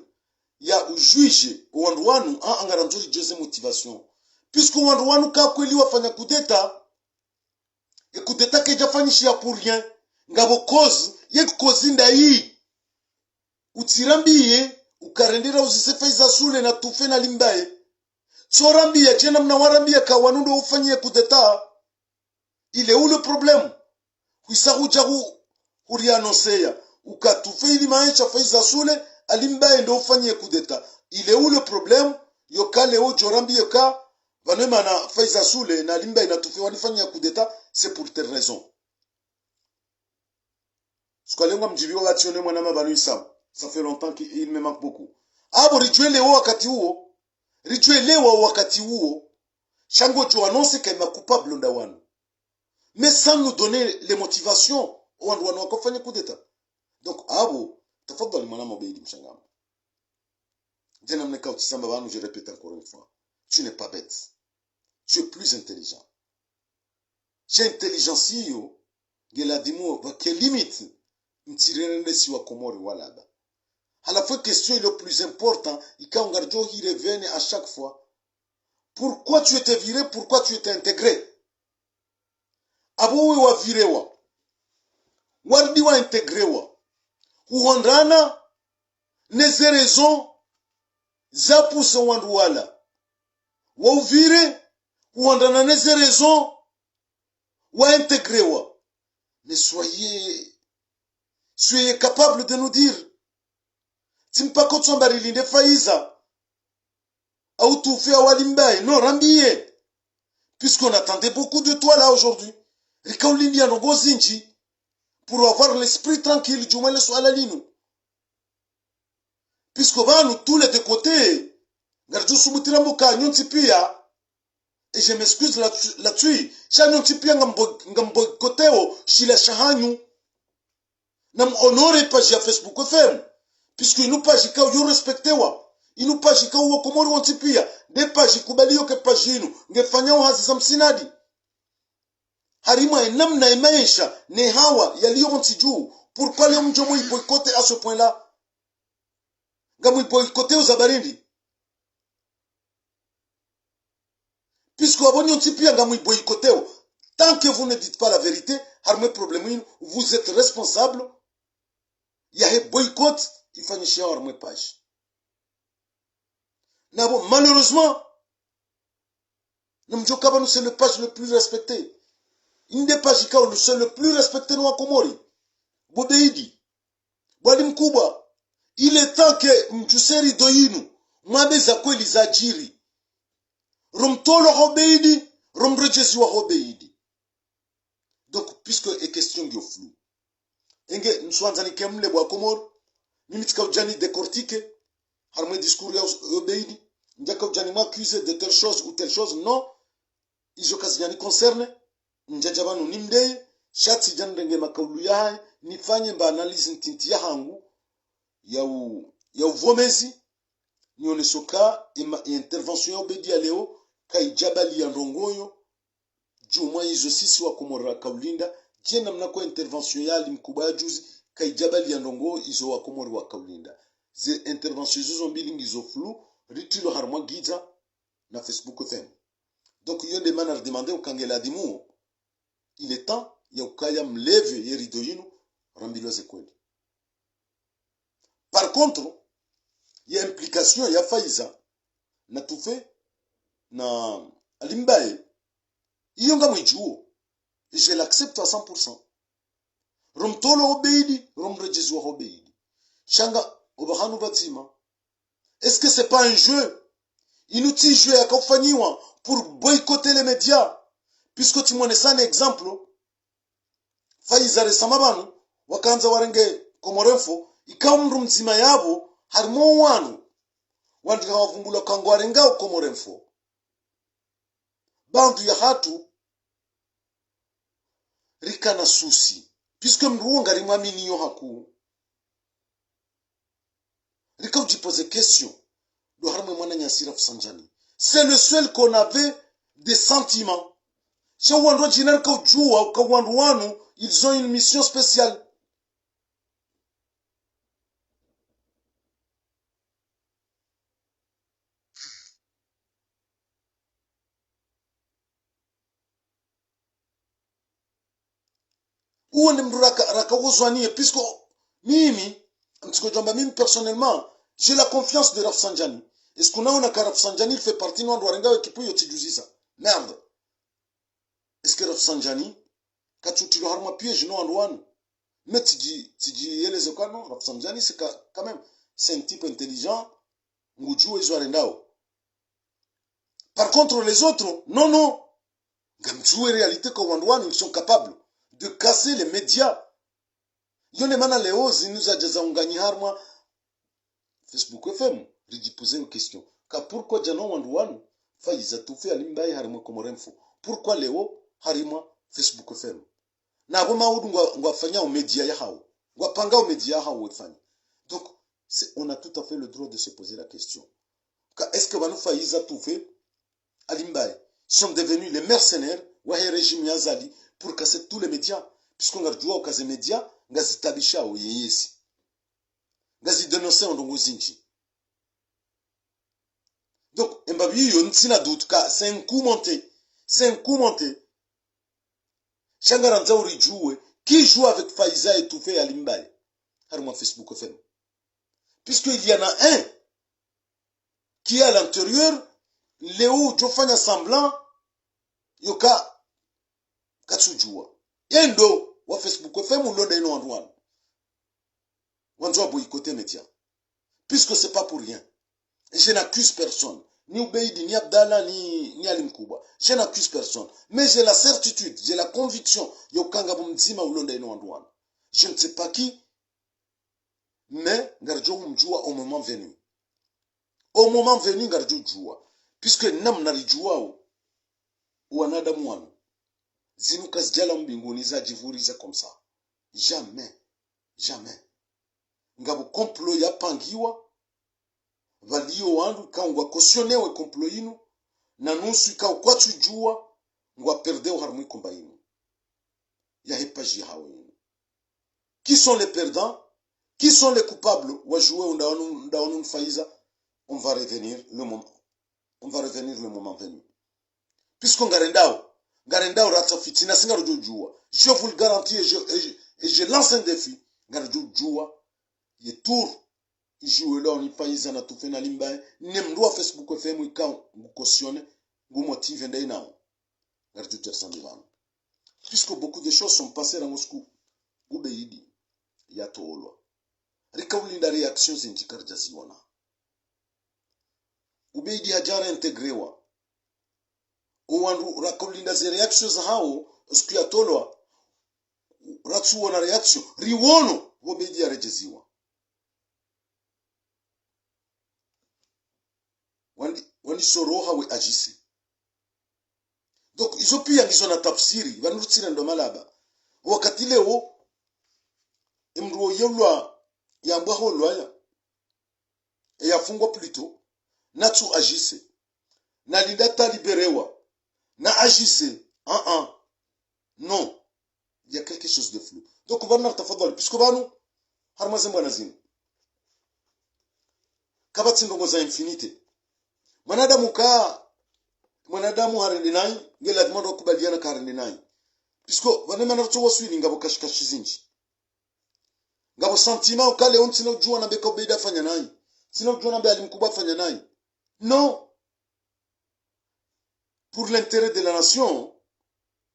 il y a un juge wanu angaranzuri jose motivation. Puisque wanu ka kweli wafanya kudeta, et kudeta ke jafanyishia pour rien. Ngabo cause, ye cause nda hii. Utirambiye ukarendera uzisefaiza sule na tufe na limbaye tsorambia jena mna warambia ka wanundo ufanyie kudeta Il est où le problème? Huisaruja huri annoncer ukatufe ili maisha Faiza Sule alimbaye ndo ufanyie kudeta. Il est où le problème? Yoka leo jorambi yoka vanema na Faiza Sule na alimbaye natufe wanifanyia kudeta, c'est pour telle raison. Sikalenga mjibiwa watione mwanama banu Isam. Ça fait longtemps qu'il me manque beaucoup. Abo rijwe leo wakati huo. Rijwe leo wakati huo. Shango jo annonce qu'il est coupable ndawanu. Mais sans nous donner les motivations au endroit où on fait coup d'état. Donc, abo, tafadhali mwanama Obeidi Mshangama. Jena mneka utisamba banu, je répète encore une fois. Tu n'es pas bête. Tu es plus intelligent. J'ai intelligence yo, gela dimo, quelle limite, m'tirerende si wa komori walaba. À la fois, question est le plus important, ika ongarjo hi revienne à chaque fois. Pourquoi tu étais viré, pourquoi tu étais intégré? Abo wa virewa. Wardi wa integrewa. Uondana neze raison za pousse wandu wala. Wa uvire uondana neze raison wa integrewa. Mais soyez capable de nous dire. Timpako tsambari linde Faiza. Ou tout fait à Walimbaye. Non, Rambiye. Puisqu'on attendait beaucoup de toi là aujourd'hui. Rikaulindi anongo zinji. Pour avoir l'esprit tranquille, du moins le soir à la ligne. Puisque nous tous les deux côtés, et je m'excuse là-dessus, Chanyon Tipia Ngambo Koteo, Shila Shahanyu, Nam honore page à Facebook FM, puisque nous page ka yo respecté wa, nous page ka wo komori on Tipia, des pages kubali yo ke page inu, ngefanya wa hazizam sinadi. Harima namna maisha ne hawa yaliyo mtiju pourquoi le mjomo boycotter à ce point là ngamu boycotter aux abarindi puisque abonyo tipia ngamu boycotter tant que vous ne dites pas la vérité harme problème vous êtes responsable il y a boycott il faut nicher harme page nabo malheureusement namjoka banu c'est le page le plus respecté. Inde pajika ou c'est le plus respecté nous à Komori. Bobeidi. Bwali mkubwa. Il est temps que mjuseri doyinu. Mwabeza kweli za jiri. Romtolo Obeidi. Romrejezi wa Obeidi. Donc, puisque est question de flou. Enge, mswanzani kemle bwa Komor. Nimitika ujani décortiquer. Harmé discours ya Obeidi. Ndjaka ujani m'accuser de telle chose ou telle chose. Non. Ijokazi concerne. Njajabanu nimde shati jandenge makaulu yae nifanye mba analyse ntinti ya hangu ya uvomezi nione soka intervention ya Obeidi ya leo kaijabali ya ndongoyo jumwa hizo sisi wa Komora Kaulinda jena mnako intervention ya mkubwa ya juzi kaijabali ya ndongoyo hizo wa Komori wa Kaulinda ze intervention hizo mbili ngizo flou ritilo harmwa giza na Facebook them. Donc yon de manar demander ukangela dimu. Il est temps, Yaukaya mleve yeridoyinu, rambiloze kweli. Par contre, il y a implication, il y a Faiza, na tufe, na Alimbaye, yonga mwijuo, et je l'accepte à 100%. Romtolo Obeidi, Romrejezu Obeidi. Shanga, Obahanu Batima. Est-ce que c'est pas un jeu? Inutile jeu à Kofaniwa pour boycotter les médias? Puisque tu m'en es un exemple, Faiza resamabanu, wakanza warenge Komorenfo, ikamru mzima yabo, harimo wanu, wandika wavumbula kango warenga Komorenfo. Bandu ya hatu, rika na susi, puisque mruonga rimamini yo haku. Rika ujipose question, do harimo mwana nyasira Rafsanjani. C'est le seul qu'on avait des sentiments. Ils ont une mission spéciale. Où on puisque mimi personnellement, j'ai la confiance de Rafsanjani. Est-ce qu'on a Rafsanjani fait partie de Rafsanjani? Merde. Est-ce que Rafsanjani katutilo harma piège no andouane mais tiji eleze kwa non rafusamjani c'est quand même c'est un type intelligent ngujue izo arendao. Par contre les autres non ngamjue réalité kwa andouane ils sont capables de casser les médias. Yone mana leo zinuza jaza unganyi harma Facebook FM rijiposer une question ka pourquoi jano andouane faiza tufe alimbai harma komoremfo pourquoi leo harima Facebook FM na bo maudu ngwafanya media ya hao ngwapanga media ya hao wefanya. Donc on a tout à fait le droit de se poser la question est-ce que banu faiza tufe alimbai sont devenus les mercenaires wa régime yazali pour casser tous les médias puisqu'on ngarjua ukaze médias ngazitabisha oyeyesi ngazi dénoncer ndongo zinji. Donc mbabi yo ntina doute ka c'est un coup monté Shangara Nzauri joue qui joue avec Faiza et Toufé Alimbaye haruma Facebook FM puisqu'il y en a un qui est à l'intérieur Léo Jofanya semblant yoka katsujua yendo wa Facebook FM ou l'on ino andouane wanzo boycotter média puisque c'est pas pour rien et je n'accuse personne ni Ubeidi, ni Abdallah, ni Alim Kuba. Je n'accuse personne. Mais j'ai la certitude, j'ai la conviction, yokanga bumzima ulonda ino andouane. Je ne sais pas qui, mais ngarjo mjua au moment venu. Au moment venu, ngarjo jua. Puisque nam narijua ou anadamu wanu. Zinukas jala mbinguni za jivuriza comme ça. Jamais. Ngabu complot ya pangiwa, valio wandu ka ngwa cautionnewe complot inu na nusu ka kwatu jua ngwa perdeu harmu komba inu ya hepaji hawe. Qui sont les perdants? Qui sont les coupables? Wa jouer ndaonu Faiza. On va revenir le moment venu. Puisqu'on garendao rata fitina singa jua. Je vous le garantis et je lance un défi. Garjo jua ye tour jouer là on y Faiza na tufe na limbaye nemdua Facebook FM ikao ngukosione ngumotive ndai nao. Garjo tsandivan. Puisque beaucoup de choses sont passées dans Moscou. Ubeidi ya toolwa rikaulinda reaction zinjikar jaziwana Ubeidi hajara integrewa uwandu rakaulinda ze reactions hao siku ya tolwa ratsuona reaction riwono Ubeidi arejeziwa wani soroha we agisi. Donc izo pia ngizo na tafsiri banutsira ndo malaba wakati leo imruo yelwa yambwa holwa ya fungwa plutôt natu agisse na lidata libérewa na agisse non il y a quelque chose de flou. Donc on va tafadhali puisque banu harmazemba nazini kabati ndongo za infinite mwanadamu harende nai ngela dimondo kubaliana karende nai puisque vanema narto waswini ngabo kashikashi zinji ngabo sentiment ukale ontsina ujua na beko beida fanya nai sina ujua na be alimkuba fanya nai non pour l'intérêt de la nation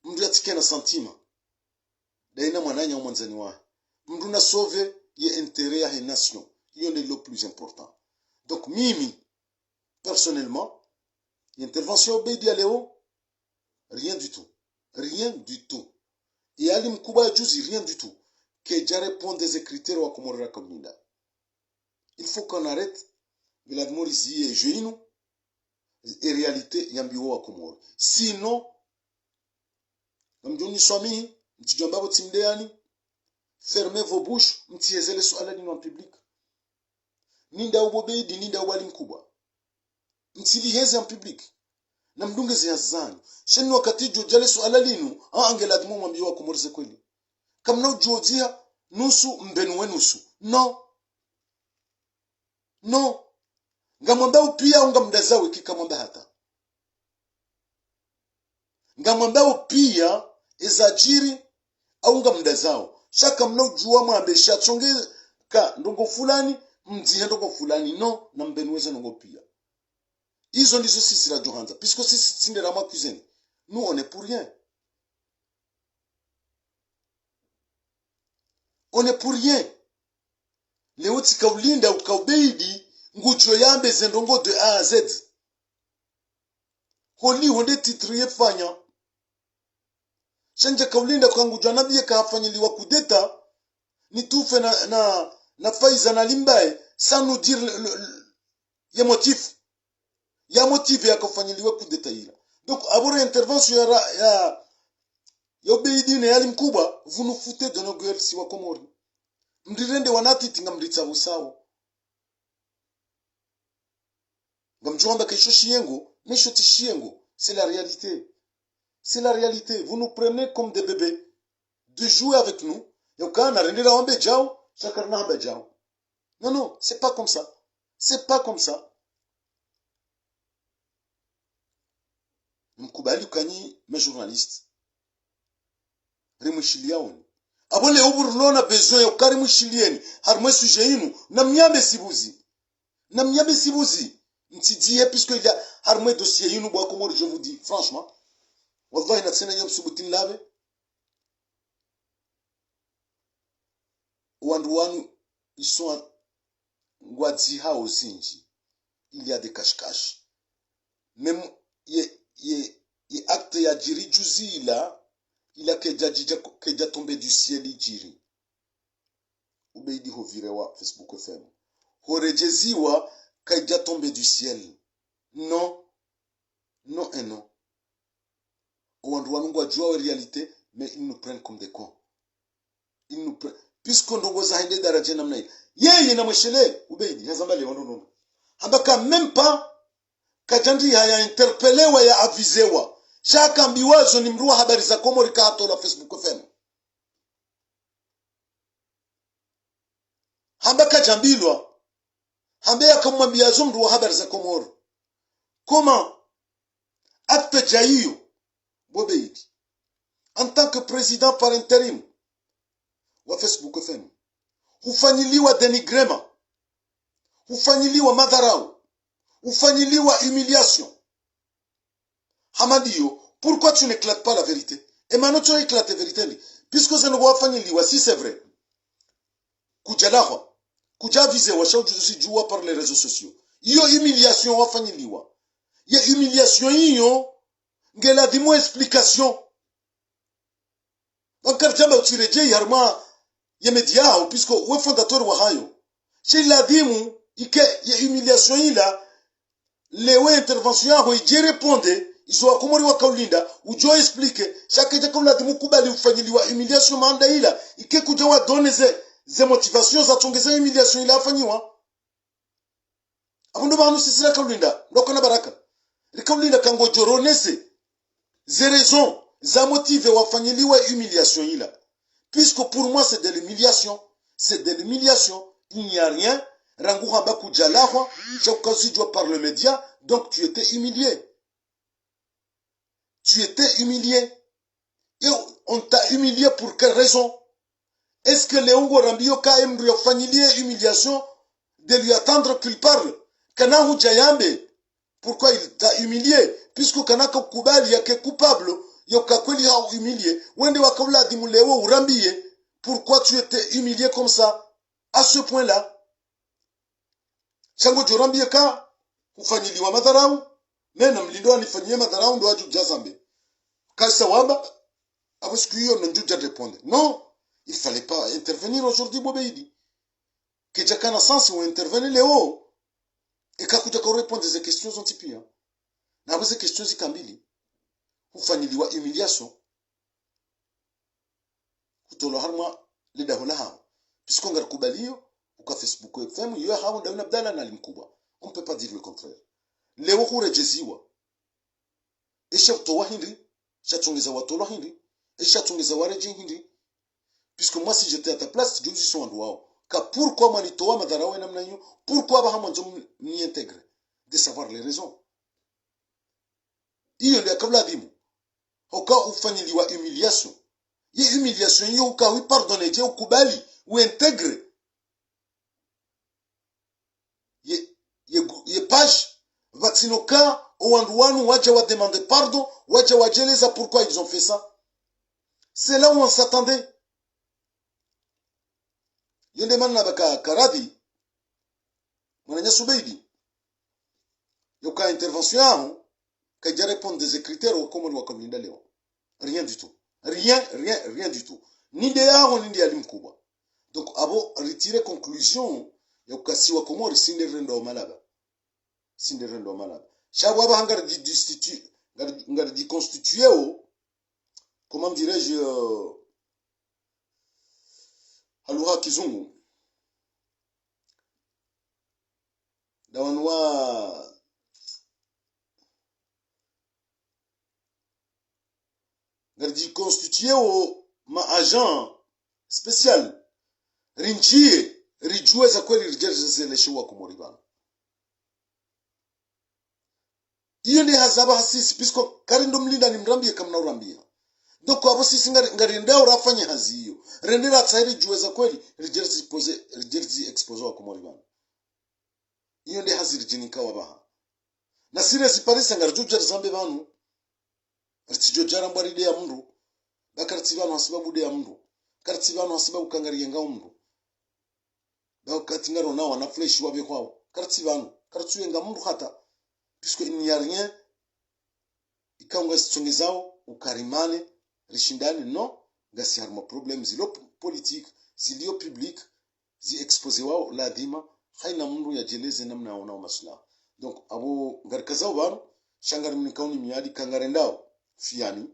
mndu yatike na sentiment daina mwananya mwanzani wa mndu na sauver ye intérêt ya nation hiyo ndio le plus important. Donc mimi personnellement l'intervention Ubeidi Léo rien du tout et alimkuba juzi rien du tout que déjà répondre des critères wa komorera kamninda. Il faut qu'on arrête Vladimir Zi et Jeinu et réalité yambiwo wa komoro. Sinon namjoni swami mtijomba bo timdeani fermez vos bouches mtiezele swala dino en public. Ninda Ubeidi ninda walimkuba mtiliheze en public na mdunge ziyazani sheni wakati jojale swala linu angela dimo mwambiwa komorze kweli kamna ujojia nusu mbenwe nusu no ngamwambia upia ungamdaza wiki kamwambia hata ngamwambia upia ezajiri au ngamdazao shaka mna ujua mwambe shatsonge ka ndongo fulani mdzihe ndongo fulani no na mbenweza ndongo pia. Ils ont dit ceci la Johanza. Puisque si c'est la cuisine, nous on est pour rien. Nous on est pour rien. Donc, il faut qu'on arrête. Vladimir Zi et Jeinu et réalité yambiwo wa komoro. Sinon, namjoni swami mtijomba bo timdeani fermez vos bouches mtiezele swala dino en public. Ninda Ubeidi ninda walimkuba mtiliheze en public. on n'est pour rien. Leo tikaulinda ukaubeidi ngujo yambe zendongo de A à Z. Holi honde titriye fanya. Shanja kaulinda kwa ngujo nabiye kafanyiliwa kudeta. Nitufe na faiza na limbaye sans nous dire ya motif. Ya motive ya kafanyiliwa kudeta ila. Donc abore intervention ya obeidi ne yali mkubwa vous nous foutez de nos gueules si wa Komori. Mdirende wanati tinga mritsa busao. Gamjouamba kesho shiengo, mais shoti shiengo, c'est la réalité. C'est la réalité. Vous nous prenez comme des bébés de jouer avec nous. Yokana rendera wambe jao, chakarna wambe jao. Non non, c'est pas comme ça. C'est pas comme ça. Mkubali kanyi mes journalistes. Remushiliaoni. Abole oburlona besoin yokari mushilieni, harmwe sujet inu, na mnyambe sibuzi. Na mnyambe sibuzi. Ntidie puisque il y a harmwe dossier inu bwa Komori, je vous dis franchement. Wallahi na tsena nyam subutin labe. Wanduanu ils sont Ngwadzi aussi nji. Il y a des cache-cache. Même ye acte ya jiri juzi là, il a keja tombé du ciel jiri. Ubeidi hovirewa Facebook FM. Horejeziwa keja tombé du ciel. Non. Non et non. Wanduanu ngwajua réalité, mais ils nous prennent comme des cons. Ils nous prennent. Puisqu'on doit zahinde daraje namna hii. Yeye na mweshele ubeidi yazambale wandono. Ambaka même pas kajandi haya interpelewa ya avizewa. Shaka mbiwazo ni mruwa habari za Komori kato la Facebook FM. Ambaka jambilwa. Ambea kama mbiazo mruwa habari za Komori. Comment acte jaiyo bobeidi en tant que président par intérim wa Facebook FM hufanyiliwa denigrema, hufanyiliwa madharau, hufanyiliwa humiliation. Hamadiyo, pourquoi tu n'éclates pas la vérité? Et maintenant tu éclates la vérité puisque ça ne va fanyiliwa, si c'est vrai. Kujalahwa, kujavize wa shaujuzi juwa par les réseaux sociaux. Iyo humiliation wa fanyiliwa. Ya humiliation iyo ngela dimo explication. Wakarjamba utireje yarma ya media puisque we fondateur wa hayo. Chez la dimu ike ya humiliation ila lewe intervention yao ije répondre izo wakomori wa kaulinda ujo explique chaque je comme la dimu kubali ufanyiliwa humiliation manda ila ike kuja wa donner ze motivations za tongeza humiliation ila afanywa. Abundo banu sisira kaulinda ndokona baraka. Kaulinda kango joronese ze raisons za motive wafanyiliwa humiliation ila. Puisque pour moi c'est de l'humiliation, c'est de l'humiliation, il n'y a rien. Rangu hamba kujalahwa, chokazi doit par le média, donc tu étais humilié. Tu étais humilié. Et on t'a humilié pour quelle raison? Est-ce que Léongo Rambio ka embrio familier humiliation de lui attendre qu'il parle? Kanahu Jayambe, pourquoi il t'a humilié? Puisque Kanaka Kubali yake coupable, yoka kweli ha humilié. Wende wakaula dimulewo urambie. Pourquoi tu étais humilié comme ça? À ce point-là. Chango jorambie ka ufanyiliwa madharau. Mena mlindo anifanyie madharau ndo aju jazambe. Kasa wamba abusku hiyo njuja répondre. Non, il fallait pas intervenir aujourd'hui bobeidi. Kijakana sens ou intervenir leo. Et kakuja ko répondre des questions antipia. Na ces questions zikambili. Ufanyiliwa humiliation. Kutolo harma lida hula hao. Puisqu'on gar kubaliyo uka Facebook FM yo hao ndawina bdala na limkubwa. On peut pas dire le contraire. Leo kurejeziwa. Esha kutowa hindi, shatongeza watolo hindi, esha tongeza wareje hindi. Puisque moi si j'étais à ta place, je suis en droit. Car pourquoi manitowa madarawe namna hiyo? Pourquoi ba hamanzo ni intègre? De savoir les raisons. Iyo ndio kabla dimu. Hoka ufanyiliwa humiliation. Ye humiliation yo uka wi pardonner je ukubali ou intègre. Ye page vatinoka owanduanu waja wa demander pardon, waja wajeleza pourquoi ils ont fait ça. C'est là où on s'attendait. yende manna baka karadhi mwana subeidi yoka intervention yao kaja répondre des critères wa kama wakalinda leo rien du tout rien du tout ni de yao ni ndiye alimkubwa donc abo retirer conclusion yokasiwa komori sinderendo malaba shabu aba hangar di destitue ngar di constituer comment dirais-je haluha kizungu dawanwa ngar di constituer ma agent spécial rinjie rijue za kweli rijelezelewa komori bana iyo ni hazaba hasisi pisko karindo mlinda ni mrambie kamna urambia doko abo sisi ngari ndao rafanye hazi hiyo rendera tsairi juweza kweli rijelzi expose wa komori bana iyo ndi haziri jinika wabaha na sire siparisa ngari jujar zambe banu ritijojara mbari de ya mundu bakarti banu hasibabu de ya mundu karti banu hasibabu kangari yenga mundu bakati ngaro na wana flesh wabe kwao karti banu kartu yenga mundu hata puisque il n'y a rien ikaunga zao ukarimane rishindane non ngasi harma problem zilo politique zilio public zi expose wao ladima haina mundu yajeleze namna yaona maslaha donc abo ngarikazao bano shangari mnikauni miadi kangarendao fiani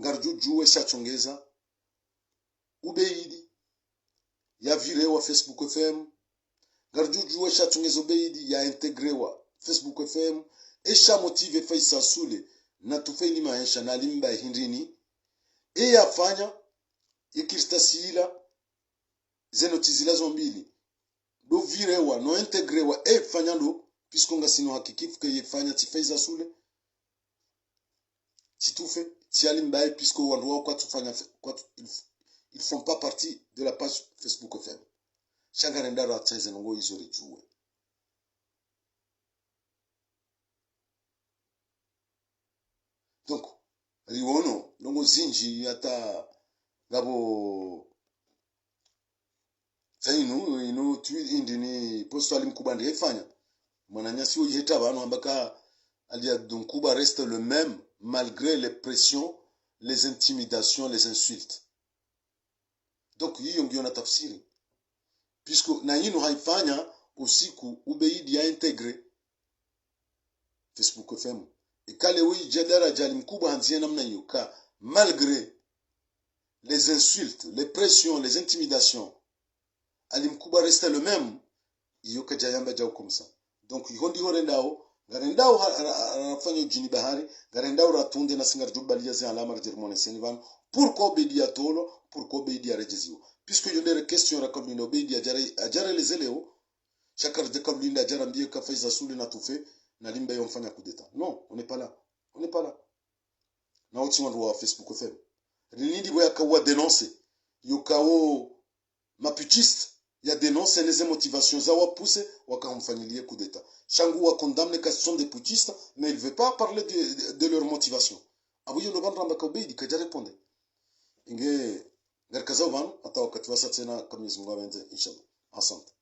ngarjujuwe shachongeza ubeidi ya virewa Facebook FM ngarjujuwe shachongeza ubeidi ya integrewa Facebook FM esha motive Faisal Sule na tufeli maisha na limba hindrini yafanya ikistasila zenotizila zombili do virewa no integrewa fanya ndo piskonga sino hakikifu ke yefanya ti Faisal Sule titufe ti alimba pisko wandu wao kwa tufanya kwa ils font pas partie de la page Facebook FM changarenda rataize ngo izori juwe donc riwono nongo zinji hata gabo zainu ino tweet indini posto alimkuba ndiye ifanya mwananyasi uyeta bano ambaka alia dunkuba reste le même malgré les pressions les intimidations les insultes donc hiyo ndio na tafsiri puisque na yinu haifanya usiku ubeidi ya integre Facebook FM ikale wi jadara jali mkubwa hanzie namna hiyo ka malgré les insultes les pressions les intimidations alimkuba reste le même hiyo kajayamba jao komsa donc yihondi horendao garendao afanya jini bahari garendao ratunde na singar jubalia za alama germone senivan pourquoi obedi atolo pourquoi obedi arejeziwa puisque yondere question rakablinda obedi ajara lezeleo chakar de kablinda ajara mbie ka Faisal Sule na tufe na limba yomfanya kudeta non on n'est pas là na oti wandu wa Facebook FM nindi boya kawa dénoncer yokao maputiste ya dénoncer les motivations za wapuse wakamfanyilie kudeta changu wa condamne ka sont des putistes mais il veut pas parler de leur motivation abuyo ndo bandamba ka obedi kaja répondre inge ngarkaza van ata wakati wasa tena kama Mwenyezi Mungu awenze inshallah asante